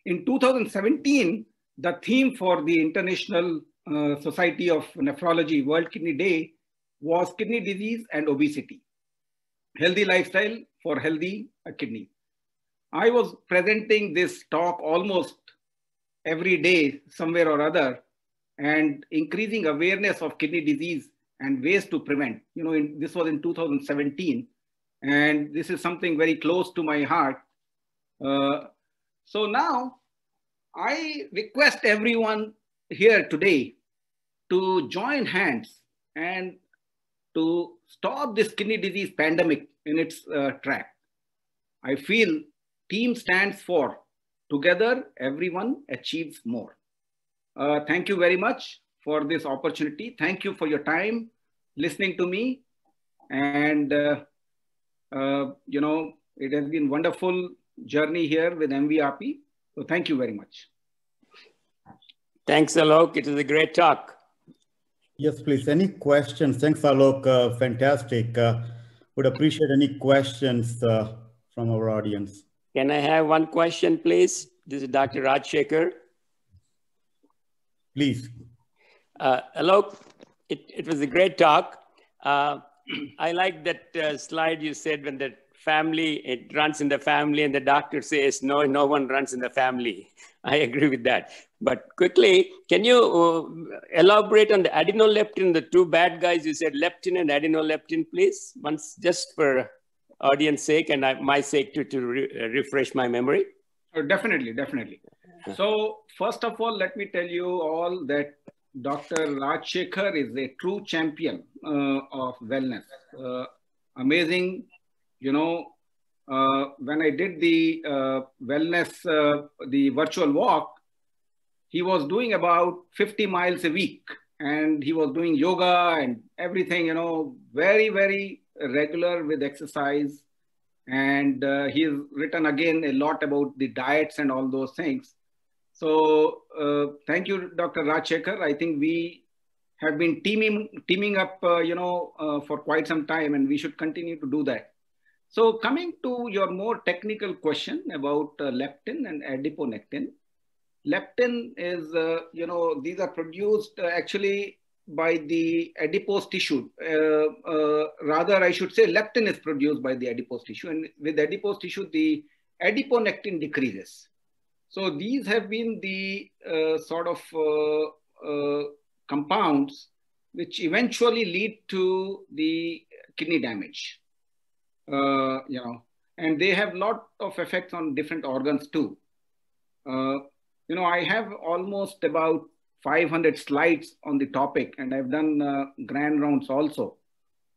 Speaker 6: In 2017, the theme for the International Society of Nephrology World Kidney Day was kidney disease and obesity. Healthy lifestyle for healthy kidney. I was presenting this talk almost every day, somewhere or other, and increasing awareness of kidney disease and ways to prevent. This was in 2017, and this is something very close to my heart. So now, I request everyone here today to join hands and to stop this kidney disease pandemic in its track. I feel team stands for together, everyone achieves more. Thank you very much for this opportunity. Thank you for your time listening to me. And, it has been a wonderful journey here with MVRP. So thank you very much.
Speaker 4: Thanks, Alok. It was a great talk.
Speaker 1: Yes, please. Any questions? Thanks, Alok. Fantastic. Would appreciate any questions from our audience.
Speaker 4: Can I have one question, please? This is Dr. Rajshekhar.
Speaker 1: Please.
Speaker 4: Alok, it was a great talk. I like that slide you said when the family, it runs in the family, and the doctor says, no, no one runs in the family. I agree with that. But quickly, can you elaborate on the adenoleptin, the two bad guys? You said leptin and adenoleptin, please, once, just for audience sake and my sake to refresh my memory.
Speaker 6: Definitely, definitely. So first of all, let me tell you all that Dr. Rajshekhar is a true champion of wellness. Amazing, you know, when I did the wellness, the virtual walk, he was doing about 50 miles a week, and he was doing yoga and everything, you know, very, very regular with exercise. And he's written again a lot about the diets and all those things. So thank you, Dr. Rajshekhar. I think we have been teaming up, for quite some time, and we should continue to do that. So coming to your more technical question about leptin and adiponectin. Leptin is, these are produced actually by the adipose tissue. Rather, I should say leptin is produced by the adipose tissue. And with adipose tissue, the adiponectin decreases. So these have been the sort of compounds which eventually lead to the kidney damage. And they have a lot of effects on different organs too. I have almost about 500 slides on the topic, and I've done grand rounds also.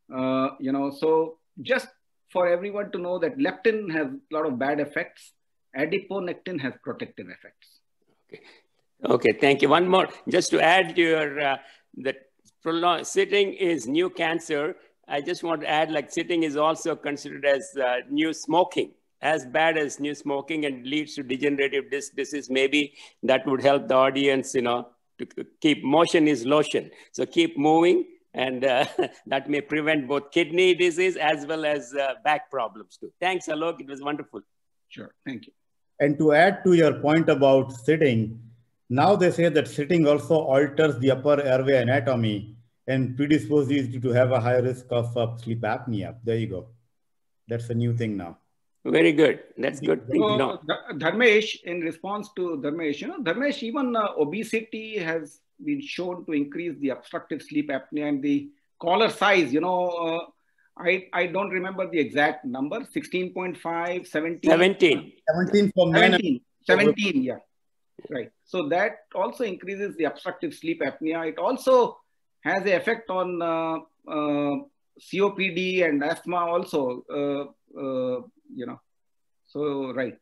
Speaker 6: So just for everyone to know that leptin has a lot of bad effects. Adiponectin has protective effects.
Speaker 4: Okay, thank you. One more, just to add to your, that sitting is new cancer. I just want to add, like, sitting is also considered as new smoking, as bad as new smoking, and leads to degenerative disc disease. Maybe that would help the audience, to keep motion is lotion. So keep moving, and that may prevent both kidney disease as well as back problems too. Thanks, Alok. It was wonderful.
Speaker 6: Sure, thank you.
Speaker 1: And to add to your point about sitting, now they say that sitting also alters the upper airway anatomy and predisposes you to have a high risk of sleep apnea. There you go. That's a new thing now.
Speaker 4: Very good. That's good thing to know.
Speaker 6: Dharmesh, in response to Dharmesh, Dharmesh, even obesity has been shown to increase the obstructive sleep apnea, and the collar size, I don't remember the exact number, 16.5, 17.
Speaker 4: 17.
Speaker 1: 17 for men.
Speaker 6: 17, yeah. Right. So that also increases the obstructive sleep apnea. It also has an effect on COPD and asthma also, So, right.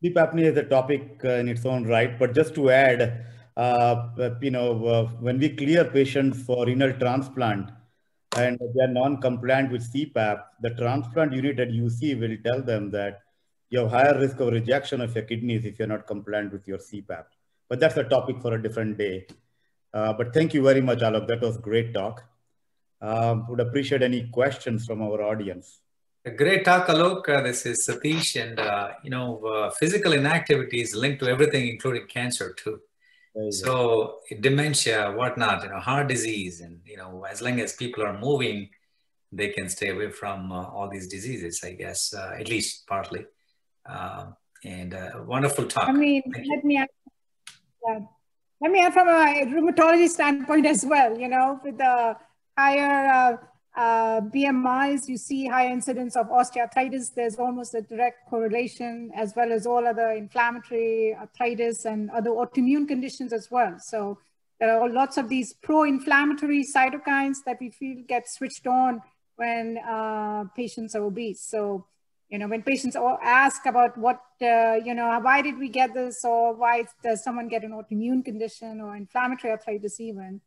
Speaker 1: Sleep apnea is a topic in its own right. But just to add, when we clear patients for renal transplant and they are non-compliant with CPAP, the transplant unit at UC will tell them that you have higher risk of rejection of your kidneys if you're not compliant with your CPAP. But that's a topic for a different day. But thank you very much, Alok. That was great talk. Would appreciate any questions from our audience.
Speaker 5: A great talk, Alok. This is Satish, and physical inactivity is linked to everything, including cancer too. So dementia, whatnot, heart disease, and as long as people are moving, they can stay away from all these diseases, I guess, at least partly. And wonderful talk.
Speaker 3: I mean, let me add from a rheumatology standpoint as well. With the higher BMIs, you see higher incidence of osteoarthritis. There's almost a direct correlation, as well as all other inflammatory arthritis and other autoimmune conditions as well. So there are lots of these pro-inflammatory cytokines that we feel get switched on when patients are obese. So, when patients ask about what, why did we get this, or why does someone get an autoimmune condition or inflammatory arthritis even,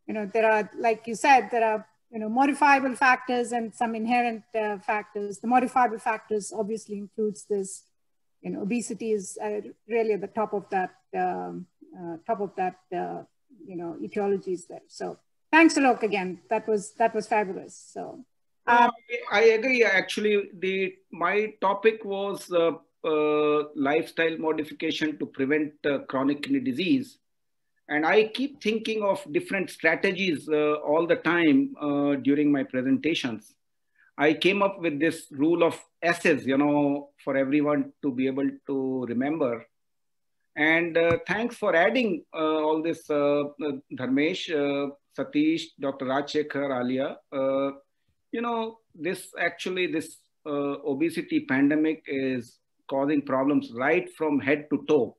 Speaker 3: there are, like you said, there are, modifiable factors and some inherent factors. The modifiable factors obviously includes this, obesity is really at the top of that, etiologies there. So thanks, Alok, again. That was fabulous. So.
Speaker 6: I agree. Actually, my topic was lifestyle modification to prevent chronic kidney disease. And I keep thinking of different strategies all the time during my presentations. I came up with this rule of S's, for everyone to be able to remember. And thanks for adding all this, Dharmesh, Satish, Dr. Rajshekhar, Alia. This obesity pandemic is causing problems right from head to toe,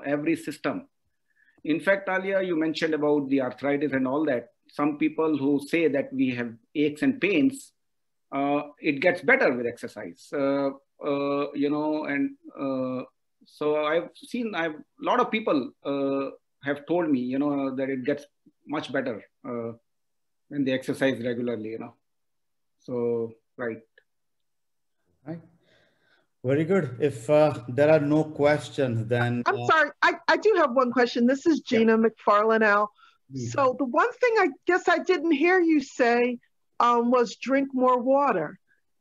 Speaker 6: every system. In fact, Alia, you mentioned about the arthritis and all that. Some people who say that we have aches and pains, it gets better with exercise, so I've seen, a lot of people have told me, that it gets much better when they exercise regularly, So, right.
Speaker 1: Right. Very good. If there are no questions, then...
Speaker 7: I'm sorry, I do have one question. This is Gina McFarlane now. So the one thing I guess I didn't hear you say was drink more water.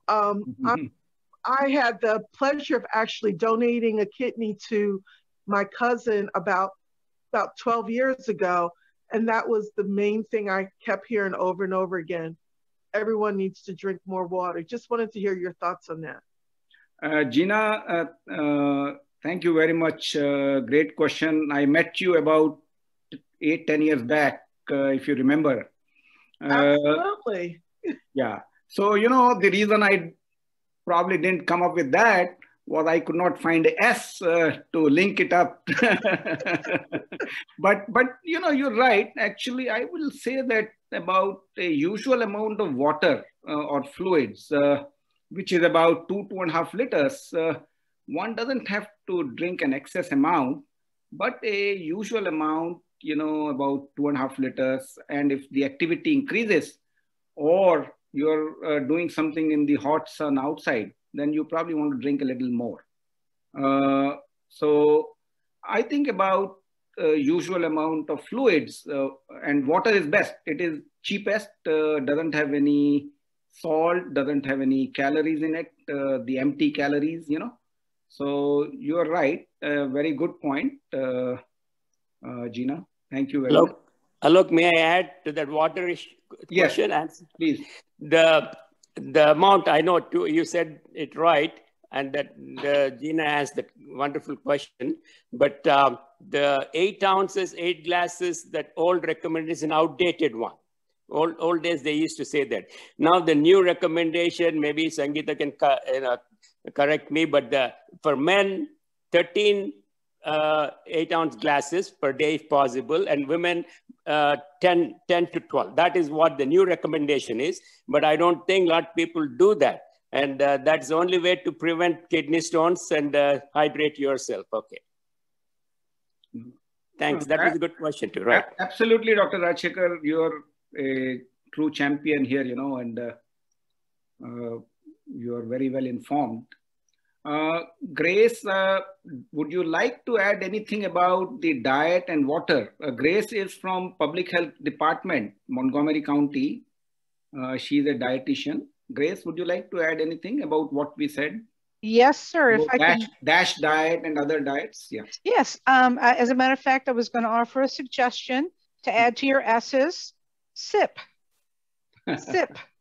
Speaker 7: I had the pleasure of actually donating a kidney to my cousin about 12 years ago. And that was the main thing I kept hearing over and over again. Everyone needs to drink more water. Just wanted to hear your thoughts on that.
Speaker 6: Gina, thank you very much. Great question. I met you about 8-10 years back, if you remember.
Speaker 7: Absolutely.
Speaker 6: Yeah. So, the reason I probably didn't come up with that was I could not find a S to link it up. but you're right. Actually, I will say that about a usual amount of water or fluids, which is about 2.5 liters, one doesn't have to drink an excess amount, but a usual amount, about 2.5 liters. And if the activity increases, or you're doing something in the hot sun outside, then you probably want to drink a little more. So I think about usual amount of fluids, and water is best. It is cheapest, doesn't have any salt, doesn't have any calories in it, the empty calories, So you're right, very good point, Gina. Thank you very much.
Speaker 4: Alok, may I add to that water question?
Speaker 6: Yes, please.
Speaker 4: The amount, I know too, you said it right, and that Gina asked that wonderful question, but the 8 ounces, 8 glasses, that old recommendation is an outdated one. Old days, they used to say that. Now the new recommendation, maybe Sangeeta can correct me, but for men, 13 8-ounce glasses per day if possible, and women 10 to 12. That is what the new recommendation is, but I don't think a lot of people do that. And that's the only way to prevent kidney stones and hydrate yourself. Okay. Thanks. That was a good question too, right?
Speaker 6: Absolutely, Dr. Rajshekhar. You're a true champion here, and you're very well informed. Grace, would you like to add anything about the diet and water? Grace is from Public Health Department, Montgomery County. She's a dietitian. Grace, would you like to add anything about what we said?
Speaker 7: Yes, sir. If I can...
Speaker 6: DASH diet and other diets. Yeah.
Speaker 7: Yes. As a matter of fact, I was going to offer a suggestion to add to your S's. Sip.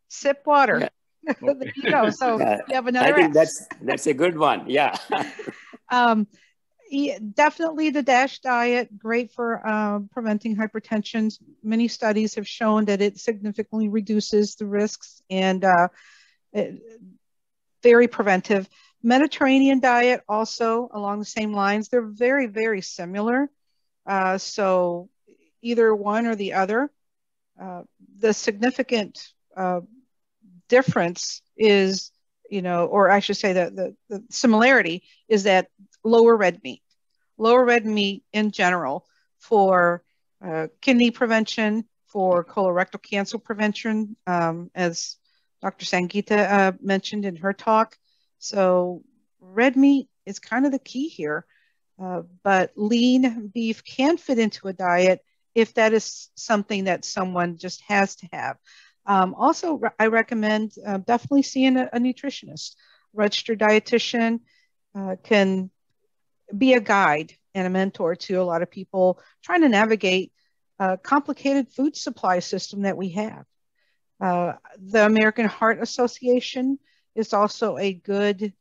Speaker 7: Sip water.
Speaker 4: Yeah.
Speaker 7: There you go. So you have another.
Speaker 4: I think that's a good one. Yeah.
Speaker 7: Definitely the DASH diet, great for preventing hypertension. Many studies have shown that it significantly reduces the risks and very preventive. Mediterranean diet also along the same lines. They're very, very similar. So either one or the other. The significant difference is, or I should say that the similarity is that lower red meat. Lower red meat in general for kidney prevention, for colorectal cancer prevention, as Dr. Sangeeta mentioned in her talk. So red meat is kind of the key here, but lean beef can fit into a diet if that is something that someone just has to have. Also, I recommend definitely seeing a nutritionist. Registered dietitian can be a guide and a mentor to a lot of people trying to navigate a complicated food supply system that we have. The American Heart Association is also a good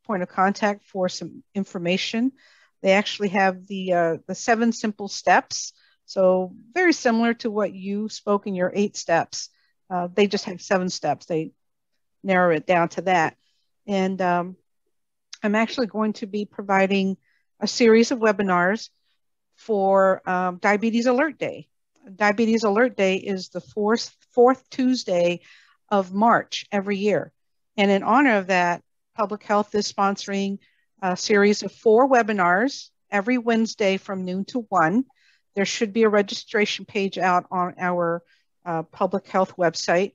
Speaker 7: point of contact for some information. They actually have the 7 simple steps. So very similar to what you spoke in your 8 steps. They just have 7 steps. They narrow it down to that. And I'm actually going to be providing a series of webinars for Diabetes Alert Day. Diabetes Alert Day is the fourth Tuesday of March every year. And in honor of that, Public Health is sponsoring a series of 4 webinars every Wednesday from noon to 1. There should be a registration page out on our Public Health website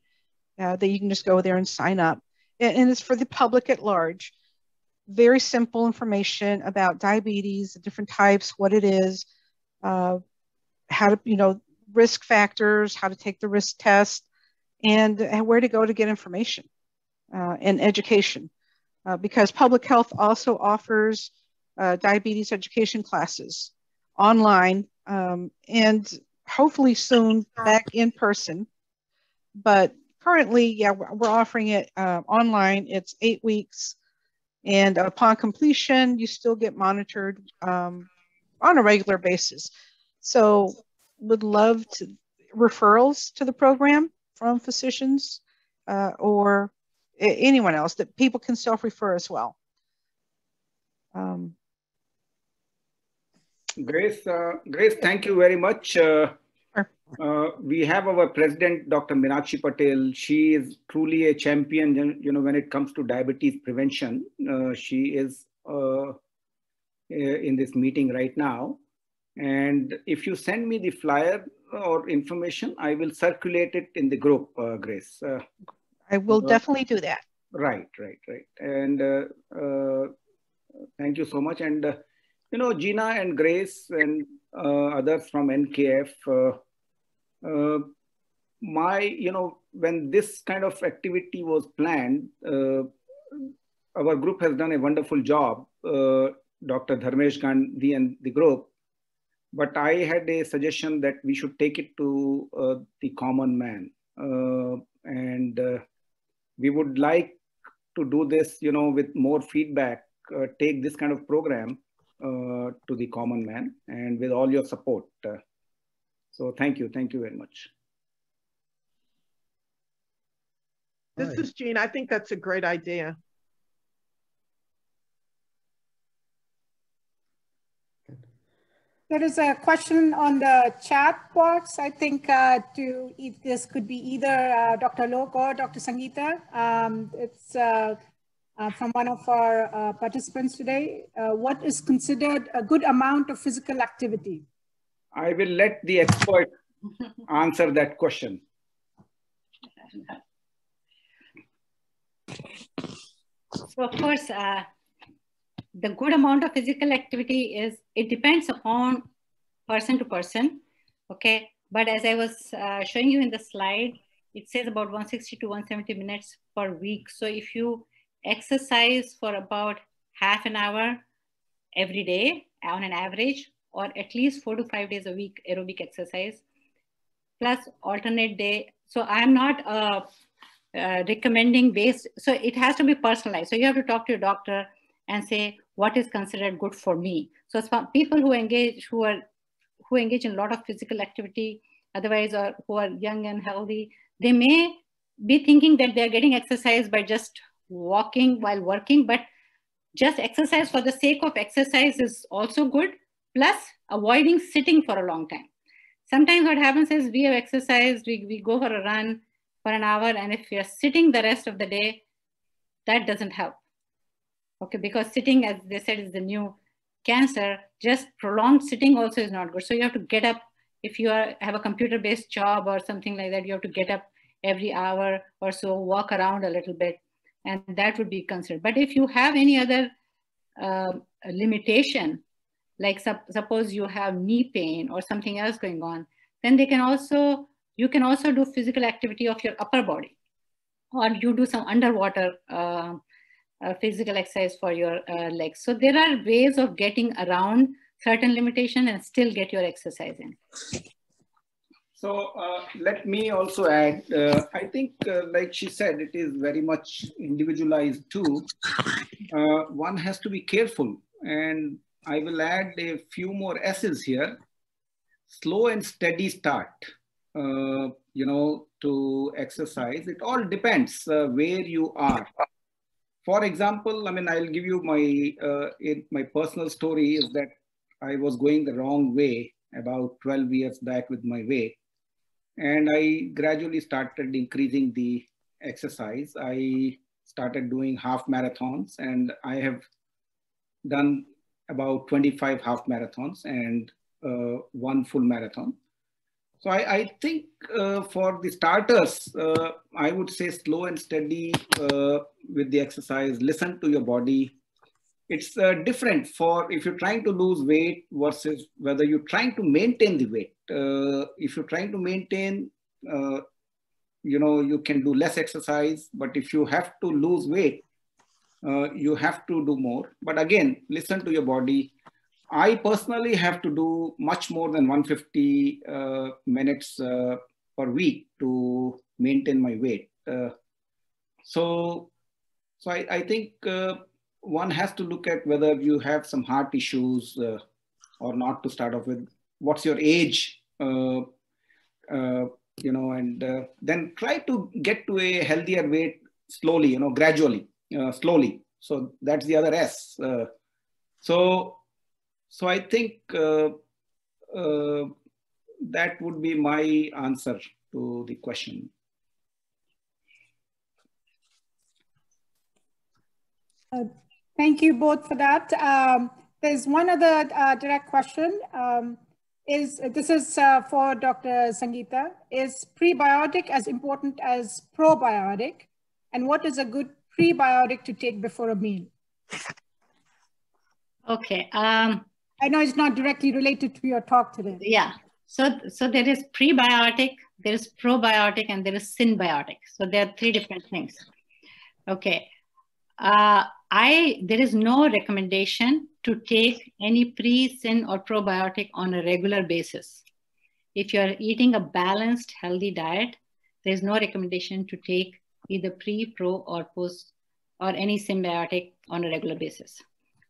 Speaker 7: that you can just go there and sign up. And it's for the public at large. Very simple information about diabetes, the different types, what it is, how to, risk factors, how to take the risk test, and where to go to get information and education. Because Public Health also offers diabetes education classes online and hopefully soon back in person. But currently, yeah, we're offering it online. It's 8 weeks. And upon completion, you still get monitored on a regular basis. So would love to referrals to the program from physicians or anyone else that people can self-refer as well.
Speaker 6: Grace, thank you very much.
Speaker 7: Sure.
Speaker 6: We have our president, Dr. Meenakshi Patel. She is truly a champion, when it comes to diabetes prevention. She is in this meeting right now. And if you send me the flyer or information, I will circulate it in the group, Grace.
Speaker 7: I will definitely do that.
Speaker 6: Right. And thank you so much. And, Gina and Grace and others from NKF, when this kind of activity was planned, our group has done a wonderful job, Dr. Dharmesh Gandhi and the group. But I had a suggestion that we should take it to the common man. And we would like to do this, with more feedback, take this kind of program to the common man and with all your support. So thank you very much.
Speaker 8: This is Jean. I think that's a great idea.
Speaker 3: There is a question on the chat box. I think this could be either Dr. Lok or Dr. Sangeeta. It's from one of our participants today. What is considered a good amount of physical activity?
Speaker 6: I will let the expert answer that question.
Speaker 2: So of course, the good amount of physical activity it depends upon person to person, okay? But as I was showing you in the slide, it says about 160 to 170 minutes per week. So if you exercise for about half an hour every day on an average, or at least 4 to 5 days a week aerobic exercise, plus alternate day. So I'm not recommending based, so it has to be personalized. So you have to talk to your doctor and say, what is considered good for me? So for people who engage in a lot of physical activity, otherwise, or who are young and healthy, they may be thinking that they're getting exercise by just walking while working, but just exercise for the sake of exercise is also good, plus avoiding sitting for a long time. Sometimes what happens is we have exercised, we go for a run for an hour, and if you're sitting the rest of the day, that doesn't help. Okay, because sitting, as they said, is the new cancer. Just prolonged sitting also is not good. So you have to get up. If you have a computer-based job or something like that, you have to get up every hour or so, walk around a little bit, and that would be considered. But if you have any other limitation, like suppose you have knee pain or something else going on, then you can also do physical activity of your upper body, or you do some underwater physical exercise for your legs. So there are ways of getting around certain limitation and still get your exercise in.
Speaker 6: So let me also add, I think like she said, it is very much individualized too. One has to be careful, and I will add a few more S's here. Slow and steady start, to exercise. It all depends where you are. For example, I mean, I'll give you my personal story is that I was going the wrong way about 12 years back with my weight. And I gradually started increasing the exercise. I started doing half marathons, and I have done about 25 half marathons and one full marathon. So I think for the starters, I would say slow and steady with the exercise. Listen to your body. It's different for if you're trying to lose weight versus whether you're trying to maintain the weight. If you're trying to maintain, you can do less exercise, but if you have to lose weight, you have to do more. But again, listen to your body. I personally have to do much more than 150 minutes per week to maintain my weight. So I think one has to look at whether you have some heart issues or not to start off with. What's your age? And then try to get to a healthier weight slowly, gradually, slowly. So that's the other S. So I think that would be my answer to the question.
Speaker 3: Thank you both for that. There's one other direct question. This is for Dr. Sangeeta. Is prebiotic as important as probiotic? And what is a good prebiotic to take before a meal?
Speaker 2: Okay.
Speaker 3: I know it's not directly related to your talk today.
Speaker 2: Yeah. So there is prebiotic, there is probiotic, and there is symbiotic. So there are three different things. Okay. There is no recommendation to take any pre-syn or probiotic on a regular basis. If you're eating a balanced, healthy diet, there's no recommendation to take either pre, pro, or post, or any symbiotic on a regular basis.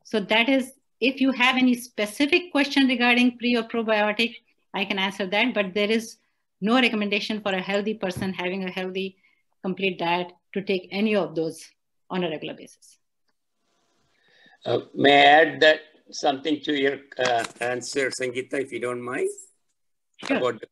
Speaker 2: So that is, if you have any specific question regarding pre or probiotic, I can answer that, but there is no recommendation for a healthy person having a healthy, complete diet to take any of those on a regular basis.
Speaker 4: May I add that something to your answer, Sangeeta, if you don't mind?
Speaker 2: Sure.
Speaker 4: About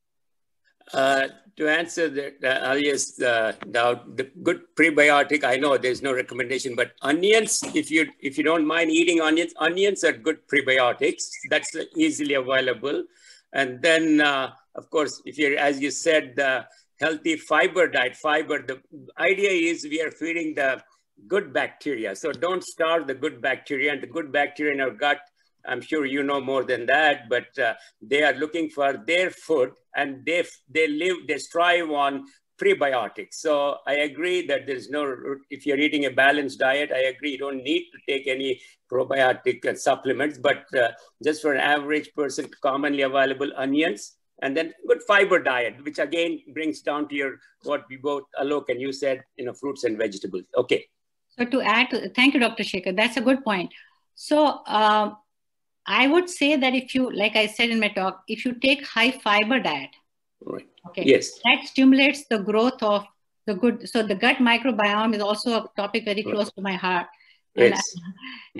Speaker 4: to answer the earliest doubt, the good prebiotic, I know there's no recommendation, but onions, if you don't mind eating onions are good prebiotics. That's easily available. And then, of course, if you're, as you said, the healthy fiber diet, the idea is we are feeding the good bacteria. So don't starve the good bacteria, and the good bacteria in our gut, I'm sure you know more than that, but they are looking for their food, and they strive on prebiotics. So I agree that there's no, if you're eating a balanced diet, I agree you don't need to take any probiotic supplements, but just for an average person, commonly available onions, and then good fiber diet, which again brings down to what we both, Alok and you said, fruits and vegetables. Okay.
Speaker 2: So to add, thank you, Dr. Shekhar. That's a good point. So I would say that if you, like I said in my talk, if you take high fiber diet,
Speaker 4: right?
Speaker 2: Okay,
Speaker 4: yes,
Speaker 2: that stimulates the growth of the good. So the gut microbiome is also a topic very close to my heart, and
Speaker 4: yes.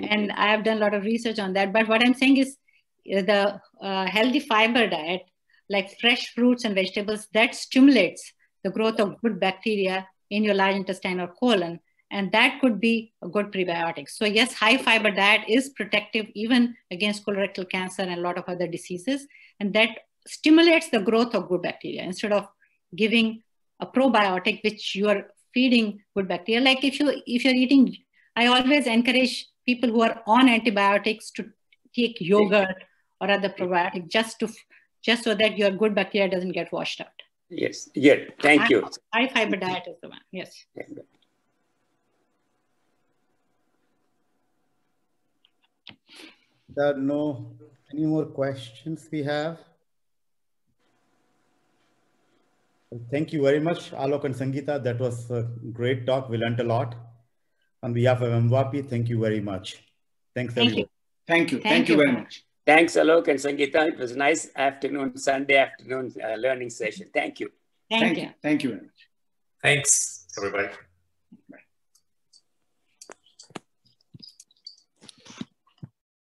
Speaker 2: and I have done a lot of research on that. But what I'm saying is, the healthy fiber diet, like fresh fruits and vegetables, that stimulates the growth of good bacteria in your large intestine or colon. And that could be a good prebiotic. So yes, high fiber diet is protective even against colorectal cancer and a lot of other diseases. And that stimulates the growth of good bacteria instead of giving a probiotic, which you are feeding good bacteria. Like if you're eating, I always encourage people who are on antibiotics to take yogurt or other probiotic just so that your good bacteria doesn't get washed out.
Speaker 4: Yes, yeah, thank you.
Speaker 2: High fiber diet is the one, yes.
Speaker 1: There are any more questions we have? Thank you very much, Alok and Sangeeta. That was a great talk. We learned a lot. On behalf of MWAPI, thank you very much. Thanks, everyone.
Speaker 6: Thank you. Thank you very much.
Speaker 4: Thanks, Alok and Sangeeta. It was a nice afternoon, Sunday afternoon learning session. Thank you.
Speaker 2: Thank you.
Speaker 6: Thank you very much.
Speaker 5: Thanks, everybody.
Speaker 6: Bye.